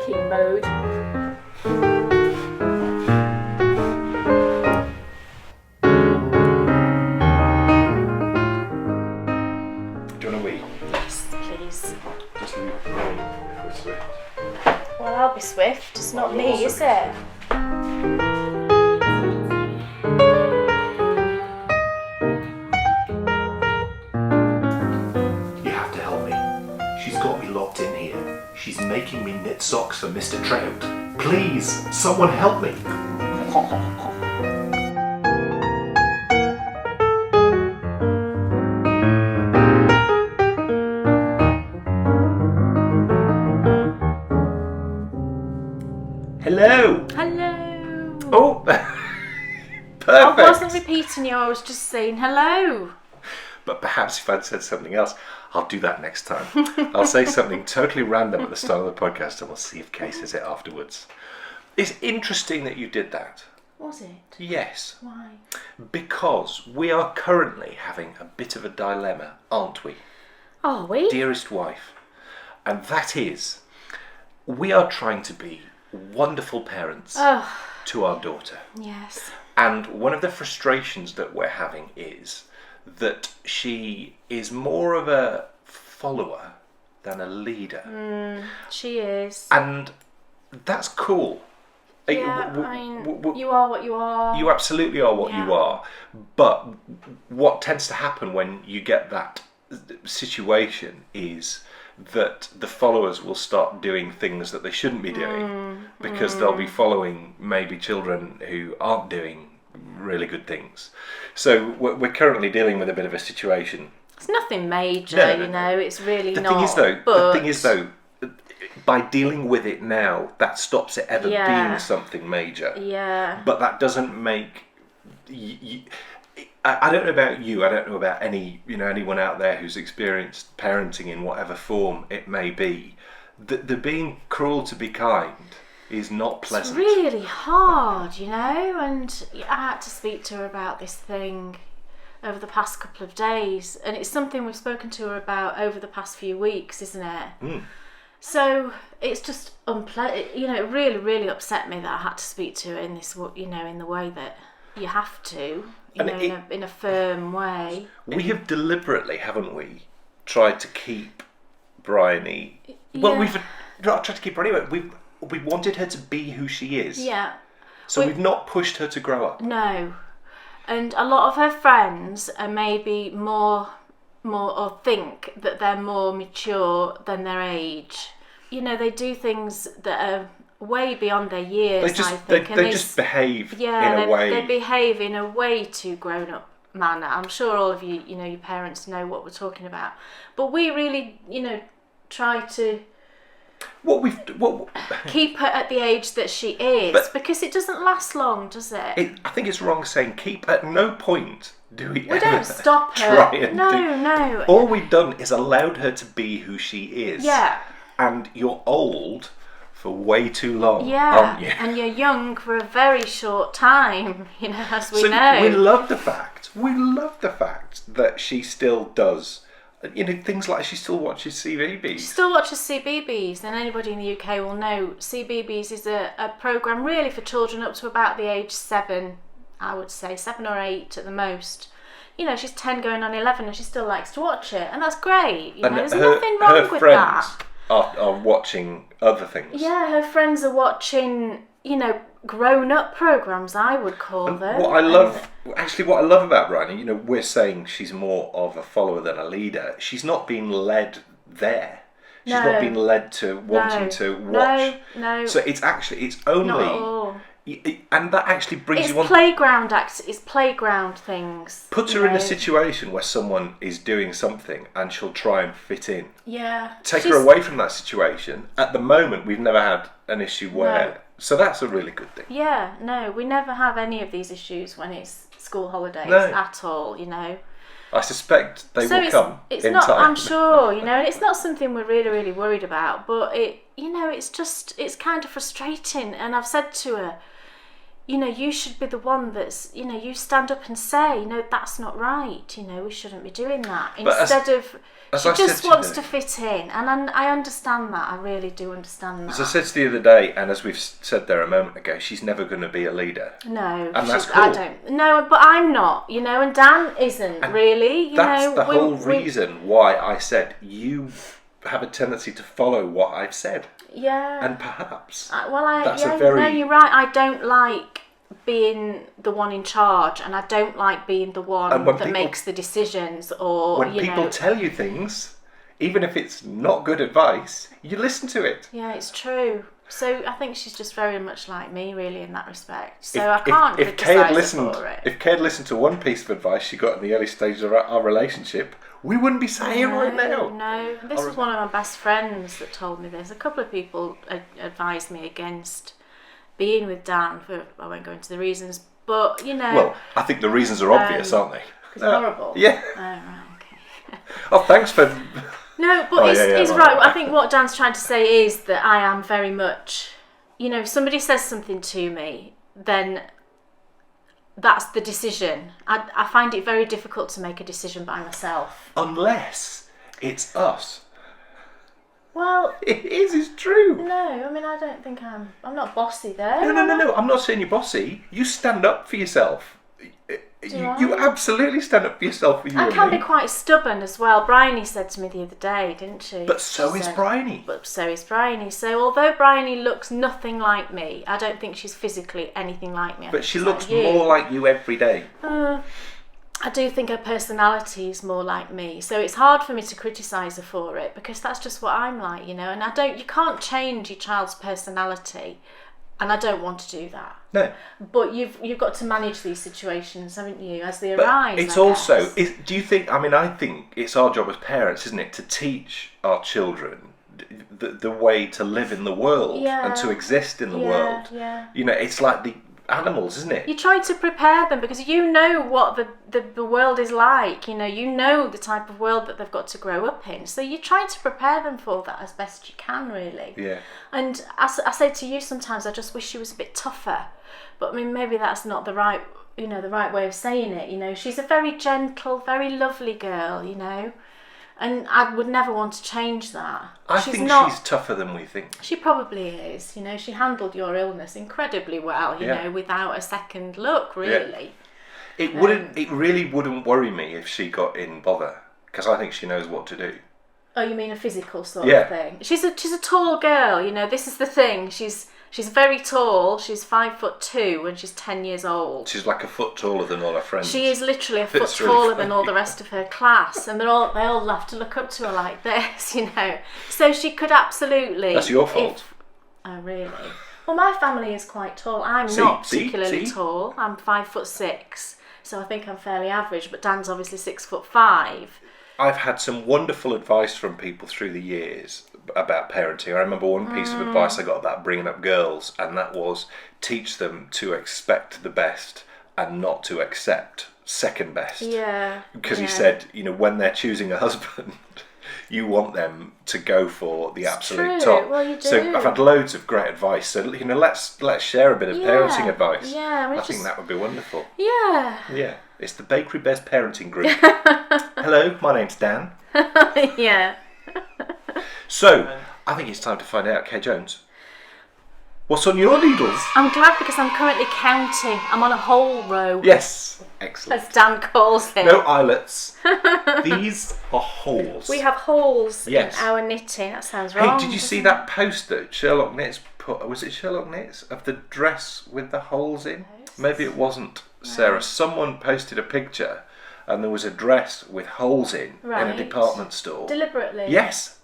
cooking mode. Do you want a wee? Yes, please. Just leave it going if we're swift. Well, I'll be swift. It's not I'll me, also is be it? You have to help me. She's got me locked in here. She's making me knit socks for Mr. Trout. Please, someone help me. Hello. Hello. Oh, perfect. I wasn't repeating you, I was just saying hello. But perhaps if I'd said something else, I'll do that next time. I'll say something totally random at the start of the podcast and we'll see if Kay says it afterwards. It's interesting that you did that. Was it? Yes. Why? Because we are currently having a bit of a dilemma, aren't we? Are we? Dearest wife. And that is, we are trying to be wonderful parents to our daughter. Yes. And one of the frustrations that we're having is that she is more of a follower than a leader. She is. And that's cool. Yeah, you are what you are. You absolutely are what you are. But what tends to happen when you get that situation is that the followers will start doing things that they shouldn't be doing because they'll be following maybe children who aren't doing really good things. So we're currently dealing with a bit of a situation. It's nothing major, you know, it's really The not. The thing is though, by dealing with it now, that stops it ever being something major. Yeah. But that doesn't make... I don't know about you, I don't know about anyone out there who's experienced parenting in whatever form it may be. The being cruel to be kind is not pleasant. It's really hard, you know, and I had to speak to her about this thing over the past couple of days, and it's something we've spoken to her about over the past few weeks, isn't it? So it's just unpleasant, you know, it really, really upset me that I had to speak to her in this, you know, in the way that you have to, in a firm way. We have deliberately, haven't we, tried to keep Bryony. Well, we've not tried to keep her anyway. We wanted her to be who she is. Yeah. So we've not pushed her to grow up. No. And a lot of her friends are maybe more or think that they're more mature than their age. You know, they do things that are way beyond their years, I think. They just behave in a way. They behave in a way too grown-up manner. I'm sure all of you, you know, your parents know what we're talking about. But we really, you know, try to keep her at the age that she is, because it doesn't last long, does it? I think it's wrong saying keep. At no point do we ever don't stop her. Try and No. All we've done is allowed her to be who she is. Yeah. And you're old for way too long, aren't you? And you're young for a very short time, you know, as we know. We love the fact that she still does, you know, things like she still watches CBeebies. She still watches CBeebies, and anybody in the UK will know CBeebies is a programme really for children up to about the age 7, I would say, 7 or 8 at the most. You know, she's 10 going on 11 and she still likes to watch it, and that's great. You know, there's nothing wrong with that. Are watching other things. Yeah, her friends are watching, you know, grown-up programmes, I would call them. What I love about Bryony, you know, we're saying she's more of a follower than a leader. She's not being led there. She's not being led to wanting to watch. No. So it's only... Not at all. And that actually brings you on... It's playground things. Puts her in a situation where someone is doing something and she'll try and fit in. Yeah. Take her away from that situation. At the moment, we've never had an issue where... No. So that's a really good thing. Yeah, no, we never have any of these issues when it's school holidays at all, you know. I suspect they will come in time. I'm sure, you know, and it's not something we're really, really worried about, but it's kind of frustrating. And I've said to her, you know, you should be the one that's, you know, you stand up and say, no, that's not right, you know, we shouldn't be doing that. Instead of, She just wants to fit in, and I understand that. I really do understand that. As I said to the other day, and as we've said there a moment ago, she's never going to be a leader. No, and that's cool. I don't. No, but I'm not. You know, and Dan isn't and really. That's the whole reason why I said you have a tendency to follow what I've said. Yeah. And perhaps no, you're right. I don't like being the one in charge, and I don't like being the one that makes the decisions. Or when people tell you things, even if it's not good advice, you listen to it. Yeah, it's true. So I think she's just very much like me, really, in that respect. So I can't criticise her for it. If Kay had listened to one piece of advice she got in the early stages of our relationship, we wouldn't be sat here right now. No, this was one of my best friends that told me this. A couple of people advised me against being with Dan I won't go into the reasons, but Well, I think the reasons are obvious, aren't they? It's horrible. Yeah. Oh, right, okay. Oh, thanks for. No, but he's right. I think what Dan's trying to say is that I am very much, if somebody says something to me, then that's the decision. I find it very difficult to make a decision by myself. Unless it's us. Well, it is. It's true. No, I mean I don't think I'm not bossy there. No. I'm not saying you're bossy. You stand up for yourself. You absolutely stand up for yourself. I can be quite stubborn as well. Bryony said to me the other day, didn't she? But so is Bryony. So although Bryony looks nothing like me, I don't think she's physically anything like me. But she looks more like you every day. I do think her personality is more like me, so it's hard for me to criticise her for it because that's just what I'm like, and you can't change your child's personality, and I don't want to do that. No. But you've got to manage these situations, haven't you, as they arise. It's also, do you think, I think it's our job as parents, isn't it, to teach our children the way to live in the world and to exist in the world. Yeah. It's like the animals, isn't it? You try to prepare them because you know what the world is like. You know the type of world that they've got to grow up in. So you try to prepare them for that as best you can, really. Yeah. And I say to you sometimes, I just wish she was a bit tougher. But maybe that's not the right way of saying it. She's a very gentle, very lovely girl. And I would never want to change that. I think she's tougher than we think. She probably is. She handled your illness incredibly well, without a second look, really. Yeah. It really wouldn't worry me if she got in bother, because I think she knows what to do. Oh, you mean a physical sort of thing? She's a tall girl, this is the thing. She's very tall. She's 5'2" and she's 10 years old. She's like a foot taller than all her friends. She is literally a foot taller than all the rest of her class, and they all have to look up to her like this, So she could absolutely. That's your fault. Oh, really? Well, my family is quite tall. I'm not particularly tall. I'm 5'6", so I think I'm fairly average. But Dan's obviously 6'5". I've had some wonderful advice from people through the years about parenting. I remember one piece of advice I got about bringing up girls, and that was teach them to expect the best and not to accept second best. Yeah. Because he said, when they're choosing a husband, you want them to go for the absolute top. Well, you do. So I've had loads of great advice. So let's share a bit of parenting advice. Yeah, I think that would be wonderful. Yeah. Yeah. It's the Bakery Best Parenting Group. Hello, my name's Dan. Yeah. So, I think it's time to find out, Kay Jones, what's on your needles? I'm glad because I'm currently counting. I'm on a whole row. Yes, excellent. As Dan calls it. No eyelets. These are holes. We have holes in our knitting. That sounds wrong. Hey, did you see that post that Sherlock Knits put? Was it Sherlock Knits? Of the dress with the holes in? Maybe it wasn't, Sarah. Someone posted a picture and there was a dress with holes in a department store. Deliberately? Yes.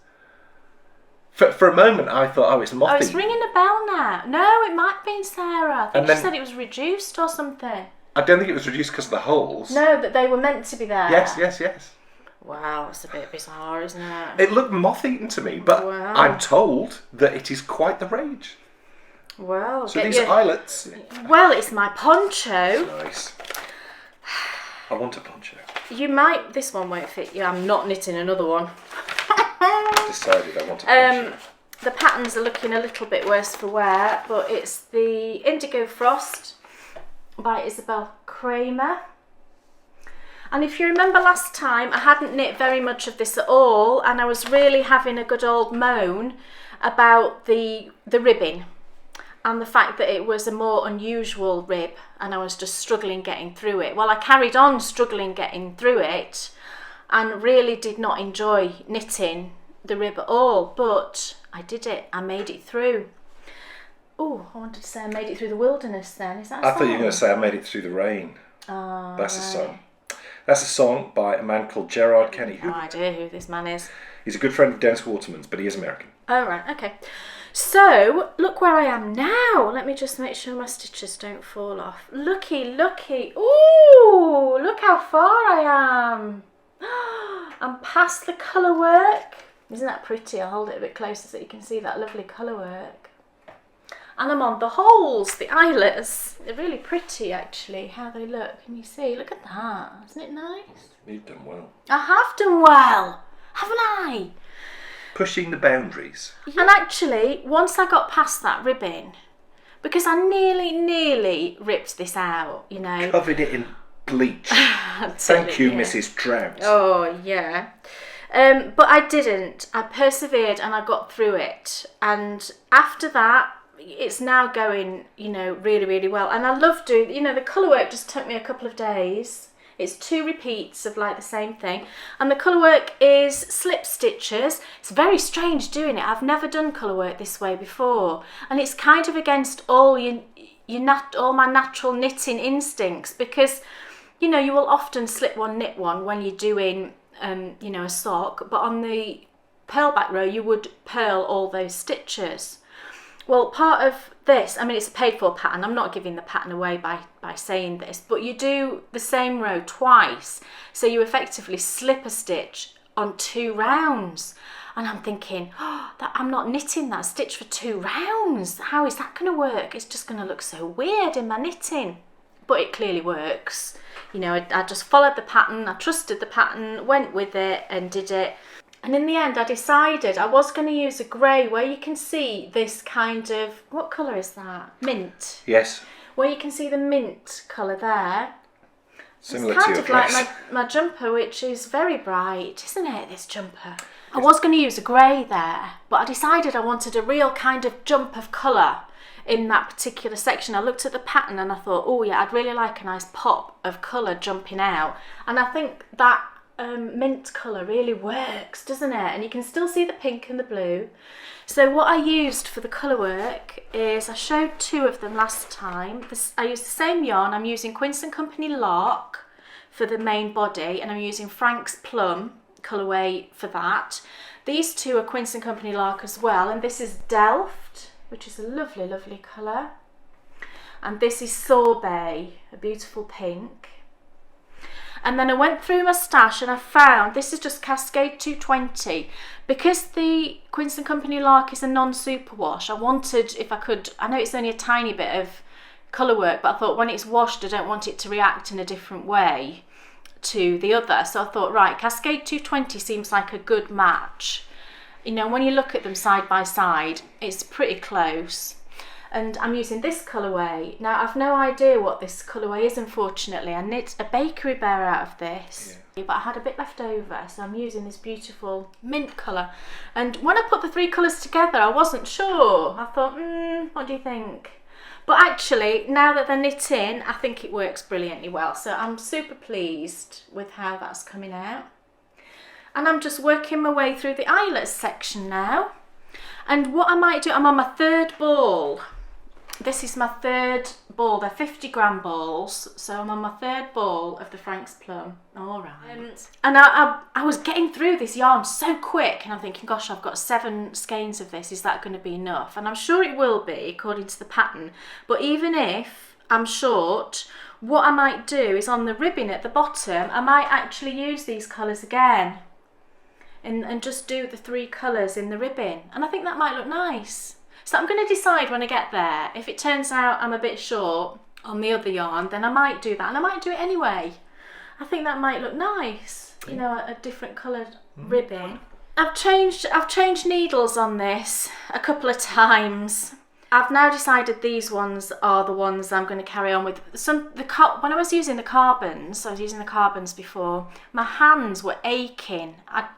For a moment I thought, it's mothing. Oh, it's ringing a bell now. No, it might have been Sarah. I think she said it was reduced or something. I don't think it was reduced because of the holes. No, that they were meant to be there. Yes. Wow, it's a bit bizarre, isn't it? It looked moth-eaten to me, but I'm told that it is quite the rage. Well, so these eyelets. Well, it's my poncho. Nice. I want a poncho. This one won't fit you. I'm not knitting another one. Decided I want a poncho. The patterns are looking a little bit worse for wear, but it's the Indigo Frost by Isabel Kramer. And if you remember last time, I hadn't knit very much of this at all, and I was really having a good old moan about the ribbing and the fact that it was a more unusual rib and I was just struggling getting through it. Well, I carried on struggling getting through it and really did not enjoy knitting the rib at all, but I did it. I made it through. Oh, I wanted to say I made it through the wilderness then. Is that a I song? thought you were going to say I made it through the rain. Oh, That's right. a song. That's a song by a man called Gerard Kenny. No idea who this man is. He's a good friend of Dennis Waterman's, but he is American. Oh, right, okay. So, look where I am now. Let me just make sure my stitches don't fall off. Looky. Ooh, look how far I am. I'm past the colour work. Isn't that pretty? I'll hold it a bit closer so you can see that lovely colour work. And I'm on the holes, the eyelets. They're really pretty, actually, how they look. Can you see? Look at that. Isn't it nice? You've done well. I have done well, haven't I? Pushing the boundaries. And actually, once I got past that ribbing, because I nearly ripped this out, you know. Covered it in bleach. Thank you, Mrs. Trout. Oh, yeah. But I didn't. I persevered and I got through it. And after that, it's now going, you know, really, really well. And I love doing, you know, the colour work just took me a couple of days. It's 2 repeats of like the same thing. And the colour work is slip stitches. It's very strange doing it. I've never done colour work this way before. And it's kind of against all all my natural knitting instincts, because, you know, you will often slip one, knit one when you're doing, you know, a sock. But on the purl back row, you would purl all those stitches. Well, part of this, I mean, it's a paid for pattern. I'm not giving the pattern away by saying this, but you do the same row twice. So you effectively slip a stitch on 2 rounds. And I'm thinking, oh, I'm not knitting that stitch for 2 rounds. How is that going to work? It's just going to look so weird in my knitting. But it clearly works. You know, I just followed the pattern. I trusted the pattern, went with it and did it. And in the end, I decided I was going to use a grey where you can see this kind of, what colour is that? Mint. Yes. Where you can see the mint colour there. Similar it's to kind your of like dress. my jumper, which is very bright, isn't it, this jumper? I was going to use a grey there, but I decided I wanted a real kind of jump of colour in that particular section. I looked at the pattern and I thought, oh yeah, I'd really like a nice pop of colour jumping out. And I think that mint colour really works, doesn't it? And you can still see the pink and the blue. So what I used for the colour work is, I showed 2 of them last time. I used the same yarn. I'm using Quince & Company Lark for the main body, and I'm using Frank's Plum colourway for that. These 2 are Quince & Company Lark as well, and this is Delft, which is a lovely, lovely colour. And this is Sorbet, a beautiful pink. And then I went through my stash and I found, this is just Cascade 220. Because the Quince & Company Lark is a non-superwash, I wanted, if I could, I know it's only a tiny bit of colour work, but I thought when it's washed I don't want it to react in a different way to the other. So I thought, right, Cascade 220 seems like a good match. You know, when you look at them side by side, it's pretty close. And I'm using this colourway. Now, I've no idea what this colourway is, unfortunately. I knit a bakery bear out of this, but I had a bit left over, so I'm using this beautiful mint colour. And when I put the 3 colours together, I wasn't sure. I thought, what do you think? But actually, now that they're knit in, I think it works brilliantly well. So I'm super pleased with how that's coming out. And I'm just working my way through the eyelets section now. And what I might do, I'm on my 3rd ball. This is my 3rd ball. They're 50-gram balls, so I'm on my 3rd ball of the Frank's Plum. All right. And I was getting through this yarn so quick, and I'm thinking, gosh, I've got 7 skeins of this. Is that going to be enough? And I'm sure it will be, according to the pattern. But even if I'm short, what I might do is on the ribbing at the bottom, I might actually use these colours again. And just do the 3 colours in the ribbing. And I think that might look nice. So I'm going to decide when I get there. If it turns out I'm a bit short on the other yarn, then I might do that. And I might do it anyway. I think that might look nice. You know, a different coloured ribbing. I've changed needles on this a couple of times. I've now decided these ones are the ones I'm going to carry on with. When I was using the carbons, before, my hands were aching. I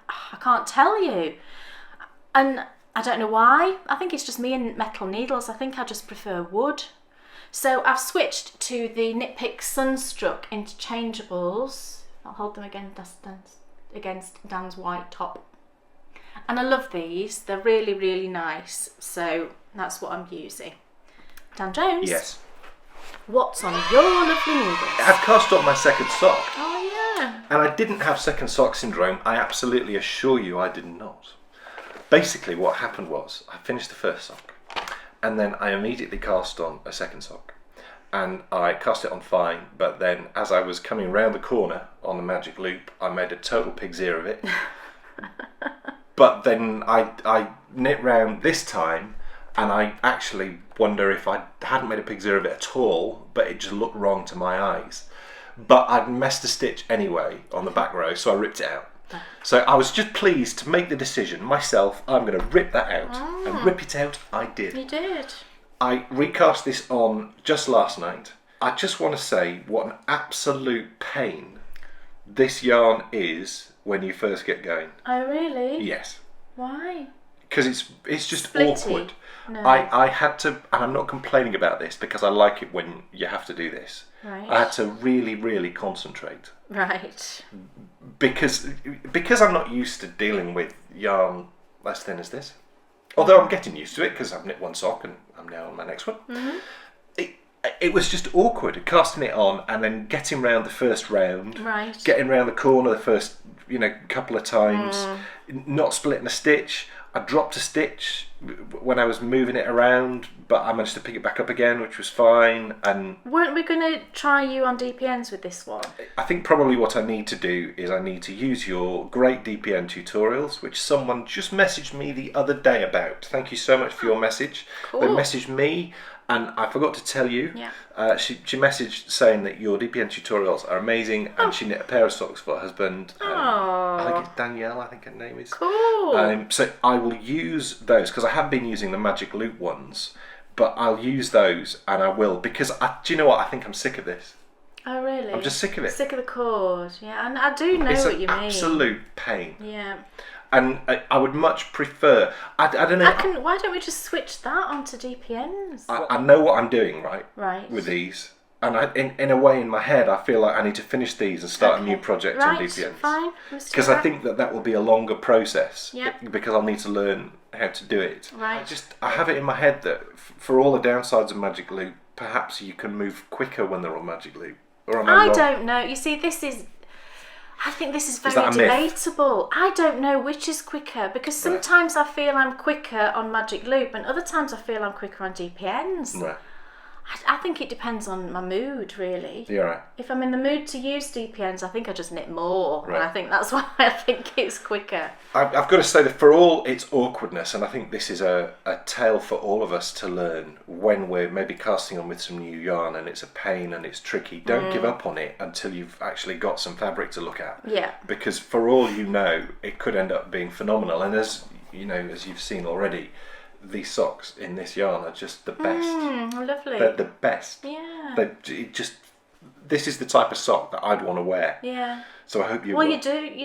can't tell you. And I don't know why. I think it's just me and metal needles. I think I just prefer wood. So I've switched to the Knit Pick Sunstruck interchangeables. I'll hold them against Dan's white top. And I love these. They're really, really nice. So that's what I'm using. Dan Jones? Yes. What's on your lovely needles? I've cast up my second sock. Oh, yeah. And I didn't have second sock syndrome. I absolutely assure you I did not. Basically, what happened was I finished the first sock and then I immediately cast on a second sock. And I cast it on fine, but then as I was coming round the corner on the magic loop, I made a total pig's ear of it. But then I knit round this time, and I actually wonder if I hadn't made a pig's ear of it at all, but it just looked wrong to my eyes. But I'd messed a stitch anyway on the back row, so I ripped it out. So I was just pleased to make the decision myself, I'm going to rip that out. And rip it out, I did. You did. I recast this on just last night. I just want to say what an absolute pain this yarn is when you first get going. Oh, really? Yes. Why? Because it's just Splitty. awkward. No. I had to, and I'm not complaining about this because I like it when you have to do this. Right. I had to really, really concentrate. Right. Because I'm not used to dealing with yarn as thin as this. Although I'm getting used to it because I've knit one sock and I'm now on my next one. Mm-hmm. It was just awkward casting it on and then getting round the first round, right. Getting round the corner the first couple of times, not splitting a stitch. I dropped a stitch when I was moving it around, but I managed to pick it back up again, which was fine. And weren't we going to try you on DPNs with this one? I think probably what I need to do is I need to use your great DPN tutorials, which someone just messaged me the other day about. Thank you so much for your message. Cool. They messaged me, and I forgot to tell you. Yeah. She messaged saying that your DPN tutorials are amazing, and she knit a pair of socks for her husband. I think it's Danielle, I think her name is. Cool. So I will use those, because I have been using the Magic Loop ones, but I'll use those, and I will, because do you know what? I think I'm sick of this. Oh, really? I'm just sick of it. Sick of the cord, yeah. And I do know what you mean. It's an absolute pain. Yeah. And I would much prefer... I don't know... Why don't we just switch that onto DPNs? I know what I'm doing, right? With these. And in a way, in my head, I feel like I need to finish these and start a new project on DPNs. Fine. Because I think that will be a longer process. Yeah. Because I'll need to learn how to do it. Right. I have it in my head that for all the downsides of Magic Loop, perhaps you can move quicker when they're on Magic Loop. Or am I wrong? I don't know. You see, I think this is very debatable. I don't know which is quicker, because sometimes I feel I'm quicker on Magic Loop and other times I feel I'm quicker on DPNs. Right. I think it depends on my mood, really. Yeah, right. If I'm in the mood to use DPNs, I think I just knit more. Right. And I think that's why I think it's quicker. I've got to say that for all its awkwardness, and I think this is a tale for all of us to learn when we're maybe casting on with some new yarn and it's a pain and it's tricky, don't give up on it until you've actually got some fabric to look at. Yeah. Because for all you know, it could end up being phenomenal. And as you know, as you've seen already, these socks in this yarn are just the best. Lovely. They're the best. Yeah. This is the type of sock that I'd want to wear. Yeah. So I hope you will. Well, you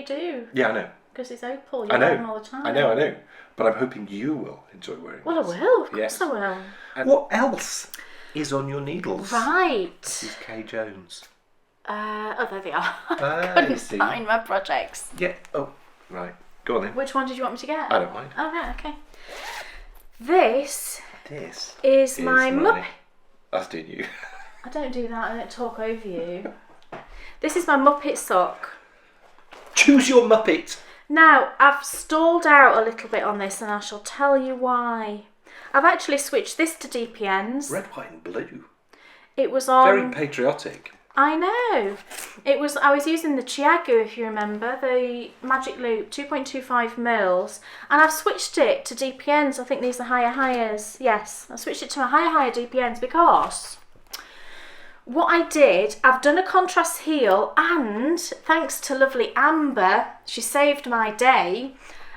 do. Yeah, I know. Because it's opal. You wear them all the time. I know. But I'm hoping you will enjoy wearing Well, this. I will. Of course I will. And what else is on your needles? Right. This is Kay Jones. There they are. I couldn't see. find my projects. Yeah. Oh, right. Go on then. Which one did you want me to get? I don't mind. Oh, right, okay. This is my Muppet. That's doing you. I don't do that. I don't talk over you. This is my Muppet sock. Choose your Muppet. Now, I've stalled out a little bit on this and I shall tell you why. I've actually switched this to DPNs. Red, white and blue. It was on... Very patriotic. I know. I was using the Chiagu, if you remember, the Magic Loop 2.25 mils, and I've switched it to DPNs. I think these are higher. Yes, I switched it to my higher DPNs because what I did, I've done a contrast heel, and thanks to lovely Amber, she saved my day.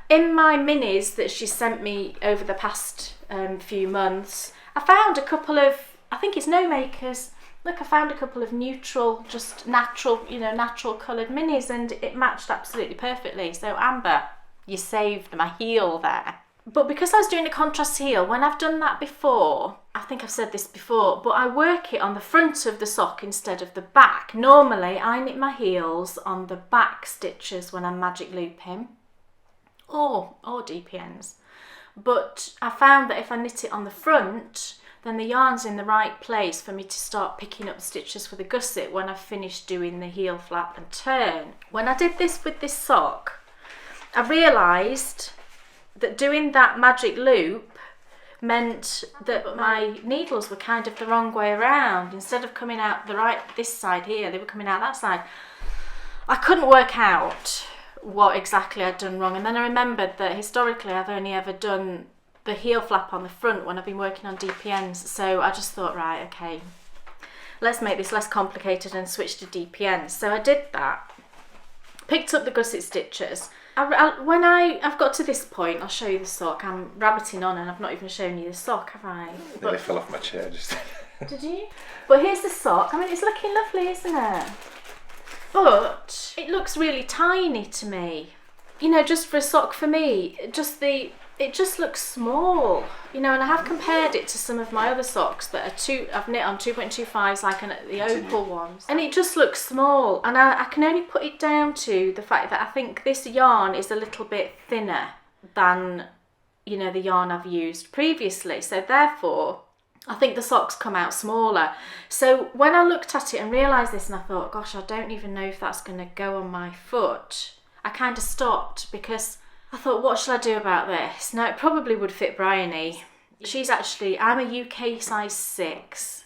In my minis that she sent me over the past few months, I found a couple of, I think it's No Makers. Look, I found a couple of neutral, just natural, natural coloured minis, and it matched absolutely perfectly. So Amber, you saved my heel there. But because I was doing a contrast heel, when I've done that before, I think I've said this before, but I work it on the front of the sock instead of the back. Normally, I knit my heels on the back stitches when I'm magic looping, or DPNs. But I found that if I knit it on the front, then the yarn's in the right place for me to start picking up stitches for the gusset when I've finished doing the heel flap and turn. When I did this with this sock, I realised that doing that magic loop meant that my needles were kind of the wrong way around. Instead of coming out this side here, they were coming out that side. I couldn't work out what exactly I'd done wrong, and then I remembered that historically I've only ever done the heel flap on the front when I've been working on DPNs, so I just thought, right, okay, let's make this less complicated and switch to DPNs. So I did that, picked up the gusset stitches. When I've got to this point, I'll show you the sock. I'm rabbiting on and I've not even shown you the sock, have I? Nearly fell off my chair just. Did you? But here's the sock. I mean, it's looking lovely, isn't it? But it looks really tiny to me. Just for a sock for me, it just looks small. And I have compared it to some of my other socks that are I've knit on 2.25s, like the opal ones, and it just looks small. And I can only put it down to the fact that I think this yarn is a little bit thinner than the yarn I've used previously. So therefore, I think the socks come out smaller. So when I looked at it and realised this, and I thought, gosh, I don't even know if that's going to go on my foot, I kind of stopped because I thought, what shall I do about this? Now, it probably would fit Bryony. I'm a UK size 6.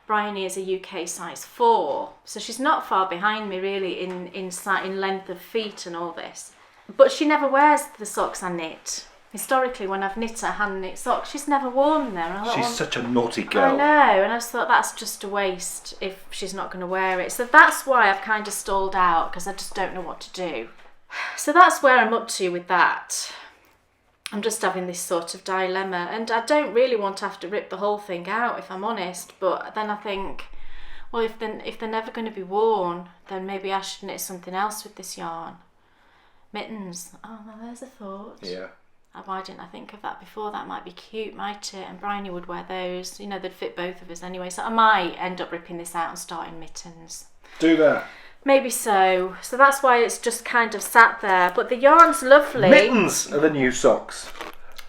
Bryony is a UK size 4. So she's not far behind me really in length of feet and all this. But she never wears the socks I knit. Historically, when I've knit her hand knit socks, she's never worn them. She's such a naughty girl. I know, and I just thought that's just a waste if she's not going to wear it. So that's why I've kind of stalled out, because I just don't know what to do. So that's where I'm up to with that. I'm just having this sort of dilemma, and I don't really want to have to rip the whole thing out, if I'm honest, but then I think, well, if they're never going to be worn, then maybe I should knit something else with this yarn. Mittens. Oh, well, there's a thought. Yeah. Why didn't I think of that before? That might be cute, might it? And Bryony would wear those. They'd fit both of us anyway, so I might end up ripping this out and starting mittens. Do that. Maybe so. So that's why it's just kind of sat there. But the yarn's lovely. Mittens are the new socks.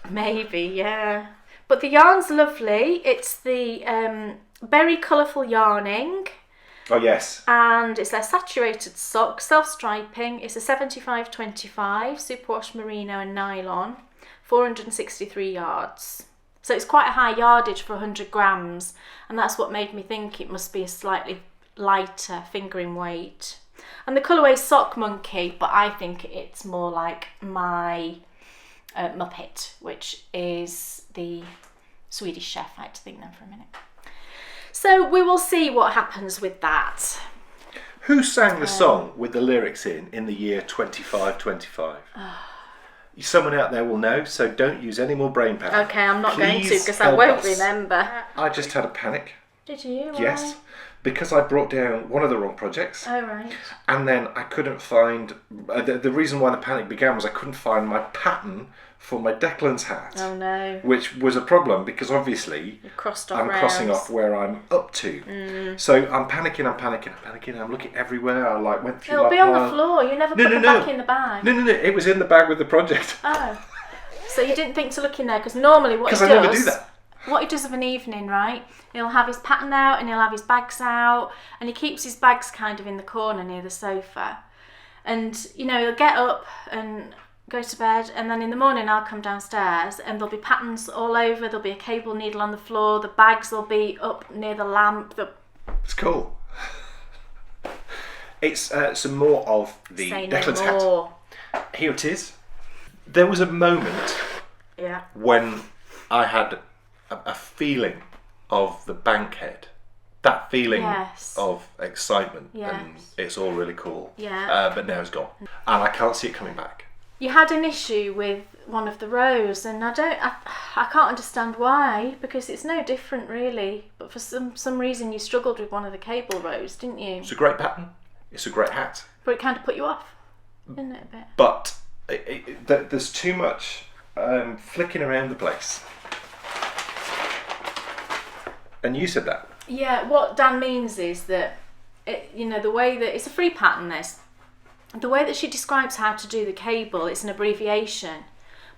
Maybe, yeah. But the yarn's lovely. It's the berry colourful yarning. Oh, yes. And it's their saturated sock, self-striping. It's a 75-25, superwash merino and nylon, 463 yards. So it's quite a high yardage for 100 grams. And that's what made me think it must be a slightly lighter fingering weight. And the colourway Sock Monkey, but I think it's more like my Muppet, which is the Swedish chef. I had to think then for a minute. So we will see what happens with that. Who sang the song with the lyrics in the year 2525? Someone out there will know, so don't use any more brain power. Okay, I'm not going to, Please because I help won't us. remember. I just had a panic. Did you? Why? Yes, because I brought down one of the wrong projects. Oh, right. And then I couldn't find... the reason why the panic began was I couldn't find my pattern for my Declan's hat. Oh, no. Which was a problem, because obviously You've crossed off I'm crossing off where I'm up to. So I'm panicking. I'm looking everywhere. I went through... It'll be on the floor. You never put them back in the bag. No. It was in the bag with the project. Oh. So you didn't think to look in there, because normally what he does... Because I never do that. What he does of an evening, right? He'll have his pattern out and he'll have his bags out, and he keeps his bags kind of in the corner near the sofa. And, he'll get up and go to bed, and then in the morning I'll come downstairs and there'll be patterns all over, there'll be a cable needle on the floor, the bags will be up near the lamp. It's cool. It's some more of the Declan's hat. Here it is. There was a moment when I had a feeling of the bankhead, that feeling of excitement, and it's all really cool. But now it's gone, and I can't see it coming back. You had an issue with one of the rows, and I can't understand why, because it's no different really. But for some reason you struggled with one of the cable rows, didn't you? It's a great pattern. It's a great hat. But it kind of put you off, didn't it, a bit? But there's too much flicking around the place. And you said that. Yeah, what Dan means is that, the way that it's a free pattern, the way that she describes how to do the cable, it's an abbreviation.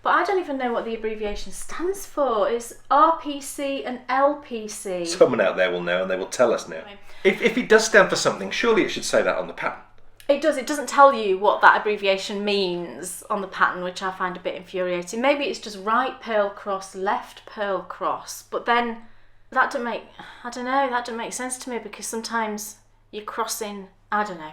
But I don't even know what the abbreviation stands for. It's RPC and LPC. Someone out there will know, and they will tell us now. If it does stand for something, surely it should say that on the pattern. It does. It doesn't tell you what that abbreviation means on the pattern, which I find a bit infuriating. Maybe it's just right pearl cross, left pearl cross. But then that doesn't make sense to me, because sometimes you're crossing, I don't know.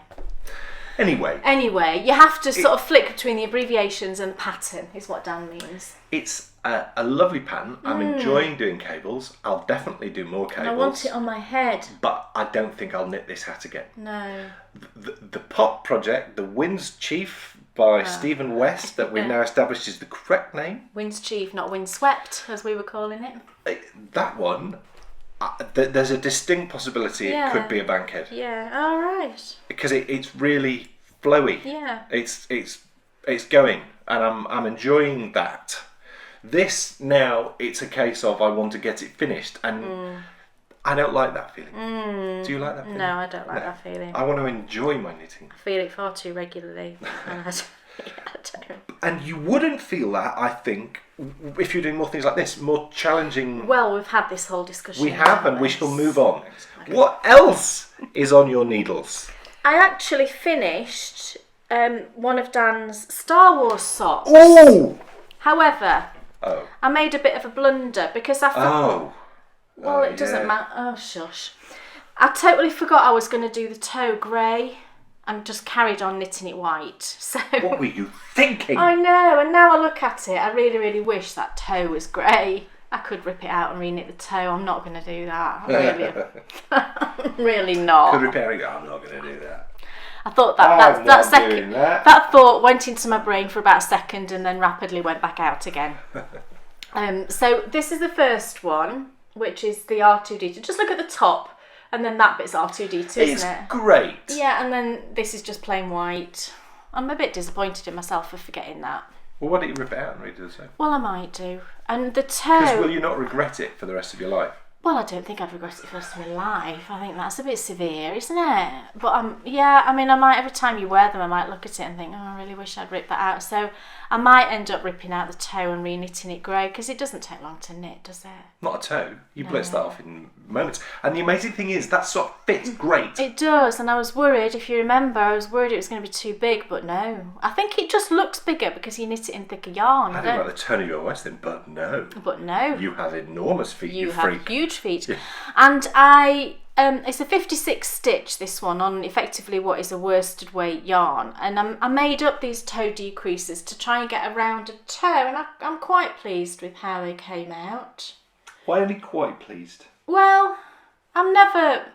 Anyway, you have to sort of flick between the abbreviations and the pattern, is what Dan means. It's a lovely pattern. I'm enjoying doing cables. I'll definitely do more cables. And I want it on my head. But I don't think I'll knit this hat again. No. The Pot Project, the Winds Chief by Stephen West, that we've now established is the correct name. Winds Chief, not Windswept, as we were calling it. That one, there's a distinct possibility it could be a bankhead. Yeah, all right. Because it's really flowy. Yeah. It's going, and I'm enjoying that. This now, it's a case of I want to get it finished, and I don't like that feeling. Do you like that feeling? No, I don't like that feeling. I want to enjoy my knitting. I feel it far too regularly, and I don't. And you wouldn't feel that, I think, if you're doing more things like this, more challenging. Well, we've had this whole discussion. We have, and we shall move on. Okay. What else is on your needles? I actually finished one of Dan's Star Wars socks. Oh! However, I made a bit of a blunder, because I forgot. Well, it doesn't matter. Oh, shush. I totally forgot I was going to do the toe grey. And just carried on knitting it white. So what were you thinking? I know, and now I look at it, I really, really wish that toe was grey. I could rip it out and re-knit the toe. I'm not going to do that. I'm really not. Could rip it out and go, I'm not going to do that. I thought that thought went into my brain for about a second and then rapidly went back out again. So this is the first one, which is the R2D2. Just look at the top. And then that bit's R2D2, isn't it? It's great. Yeah, and then this is just plain white. I'm a bit disappointed in myself for forgetting that. Well, why don't you rip it out and redo the same? Well, I might do. And the toe... Because will you not regret it for the rest of your life? Well, I don't think I'd regret it for the rest of my life. I think that's a bit severe, isn't it? But I might, every time you wear them, I might look at it and think, oh, I really wish I'd ripped that out. So I might end up ripping out the toe and re-knitting it grey, because it doesn't take long to knit, does it? Not a toe. You blitz that off in moments. And the amazing thing is, that sort of fits great. It does, and I was worried, if you remember, it was going to be too big, but no. I think it just looks bigger because you knit it in thicker yarn. I don't like the turn of your waist then, but no. But no. You have enormous feet, you have freak. Huge feet. Yeah. And it's a 56 stitch, this one, on effectively what is a worsted weight yarn. And I made up these toe decreases to try and get a rounded toe, and I'm quite pleased with how they came out. Why are you quite pleased? Well, I'm never,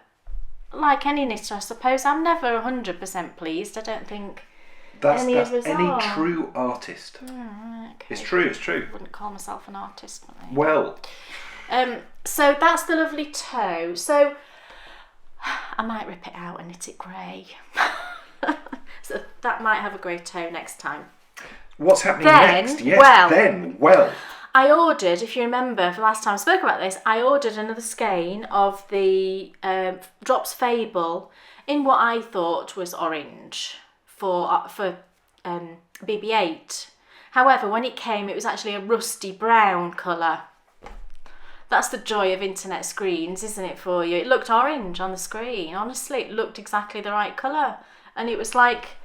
like any knitter, I suppose, I'm never 100% pleased. I don't think that's any of us any are. True artist. Okay. It's true. I wouldn't call myself an artist. Well. So that's the lovely toe. So I might rip it out and knit it grey. So that might have a grey toe next time. What's happening next? Yes, well. I ordered, if you remember, for the last time I spoke about this, I ordered another skein of the Drops Fable in what I thought was orange for BB8. However, when it came, it was actually a rusty brown colour. That's the joy of internet screens, isn't it, for you? It looked orange on the screen. Honestly, it looked exactly the right colour. And it was like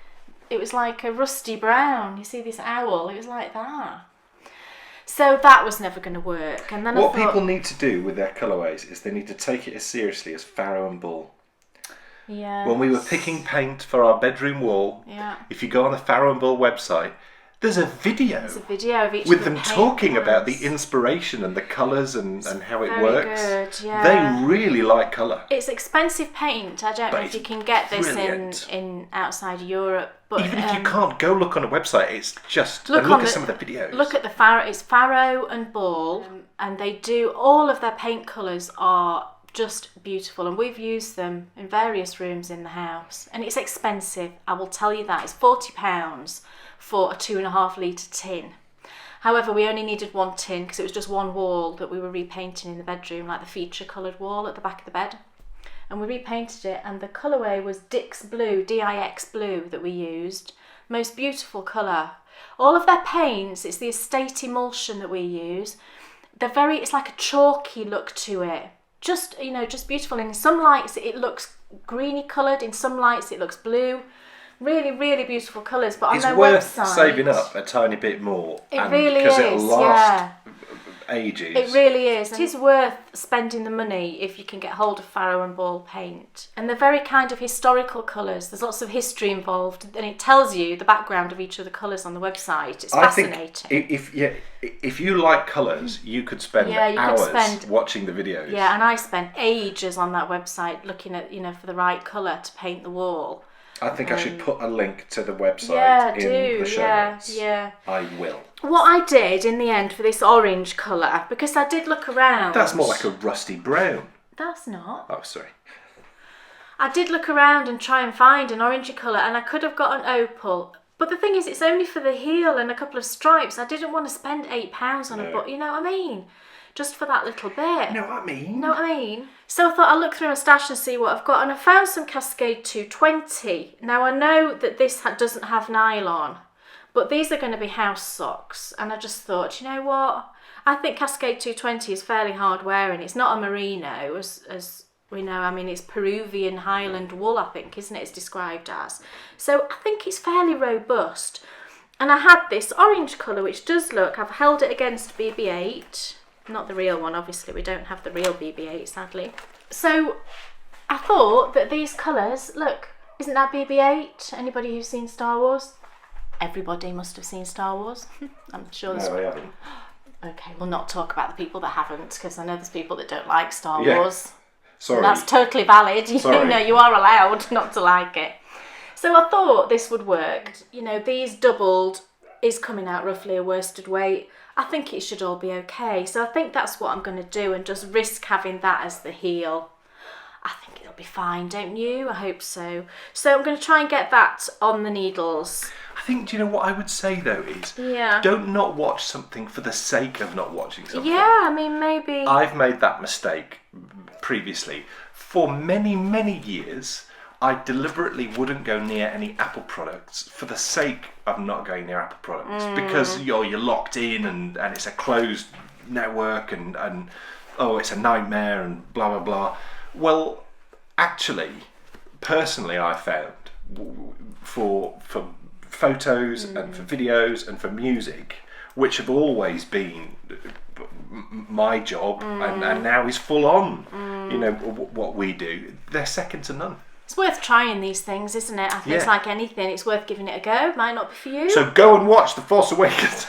a rusty brown. You see this owl? It was like that. So that was never going to work. And then what people need to do with their colourways is they need to take it as seriously as Farrow and Ball. Yeah. When we were picking paint for our bedroom wall, if you go on the Farrow and Ball website, There's a video. There's a video of each with of the them paint talking colours. about the inspiration and the colours and how it Very works. good, yeah. They really like colour. It's expensive paint. I don't know if you can get this in outside Europe. But even if you can't, go look on a website. It's just look at some of the videos. Look at the Faro. It's Faro and Ball, and they do all of their paint colours are just beautiful, and we've used them in various rooms in the house. And it's expensive. I will tell you that. It's £40 for a 2.5 litre tin. However, we only needed one tin because it was just one wall that we were repainting in the bedroom, like the feature coloured wall at the back of the bed. And we repainted it, and the colourway was Dix Blue, D-I-X Blue that we used. Most beautiful colour. All of their paints, it's the estate emulsion that we use. It's like a chalky look to it. Just beautiful. And in some lights it looks greeny coloured, in some lights it looks blue. Really, really beautiful colours. But on their worth website, saving up a tiny bit more. It really is, because it'll last ages. It really is. It is worth spending the money if you can get hold of Faro and Ball paint. And they're very kind of historical colours. There's lots of history involved, and it tells you the background of each of the colours on the website. It's fascinating. If you like colours, you could spend hours watching the videos. Yeah, and I spent ages on that website looking at, for the right colour to paint the wall. I think I should put a link to the website in the show notes. Yeah. I will. What I did in the end for this orange colour, because I did look around. That's more like a rusty brown. That's not. Oh, sorry. I did look around and try and find an orangey colour, and I could have got an opal. But the thing is, it's only for the heel and a couple of stripes. I didn't want to spend £8 on a book, you know what I mean? Just for that little bit. Know what I mean? So I thought I'll look through my stash and see what I've got, and I found some Cascade 220. Now I know that this doesn't have nylon, but these are going to be house socks, and I just thought, you know what? I think Cascade 220 is fairly hard wearing. It's not a merino, as we know. I mean, it's Peruvian Highland wool, I think, isn't it? It's described as. So I think it's fairly robust. And I had this orange colour, which does look, I've held it against BB-8. Not the real one, obviously. We don't have the real BB-8, sadly. So I thought that these colours, look, isn't that BB-8? Anybody who's seen Star Wars? Everybody must have seen Star Wars. I'm sure there's... No, I haven't. Okay, we'll not talk about the people that haven't, because I know there's people that don't like Star Yeah. Wars. Sorry. And that's totally valid. Sorry. You are allowed not to like it. So I thought this would work. These doubled is coming out roughly a worsted weight. I think it should all be okay. So I think that's what I'm going to do, and just risk having that as the heel. I think it'll be fine, don't you? I hope so. So I'm going to try and get that on the needles. I think, do you know what I would say though is, Yeah. don't not watch something for the sake of not watching something. Yeah, I mean, maybe... I've made that mistake previously. For many, many years, I deliberately wouldn't go near any Apple products for the sake of not going near Apple products, because you're locked in and it's a closed network and it's a nightmare and blah blah blah. Well, actually, personally, I found for photos and for videos and for music, which have always been my job and now is full on, what we do, they're second to none. It's worth trying these things, isn't it? I think it's like anything. It's worth giving it a go. It might not be for you. So go and watch The Force Awakens.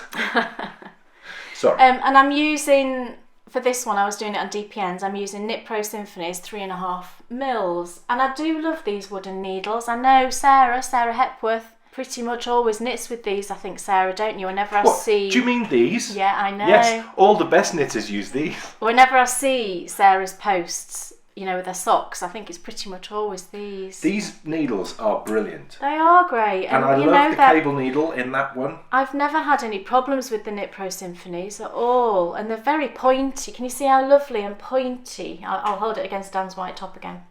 Sorry. And I'm using, for this one, I was doing it on DPNs, I'm using Knit Pro Symphonies 3.5 mils. And I do love these wooden needles. I know Sarah Hepworth, pretty much always knits with these, I think, Sarah, don't you? Whenever I see... Do you mean these? Yeah, I know. Yes, all the best knitters use these. Whenever I see Sarah's posts, with their socks, I think it's pretty much always these. These needles are brilliant. They are great. And I love the cable needle in that one. I've never had any problems with the Knit Pro Symphonies at all. And they're very pointy. Can you see how lovely and pointy? I'll hold it against Dan's white top again.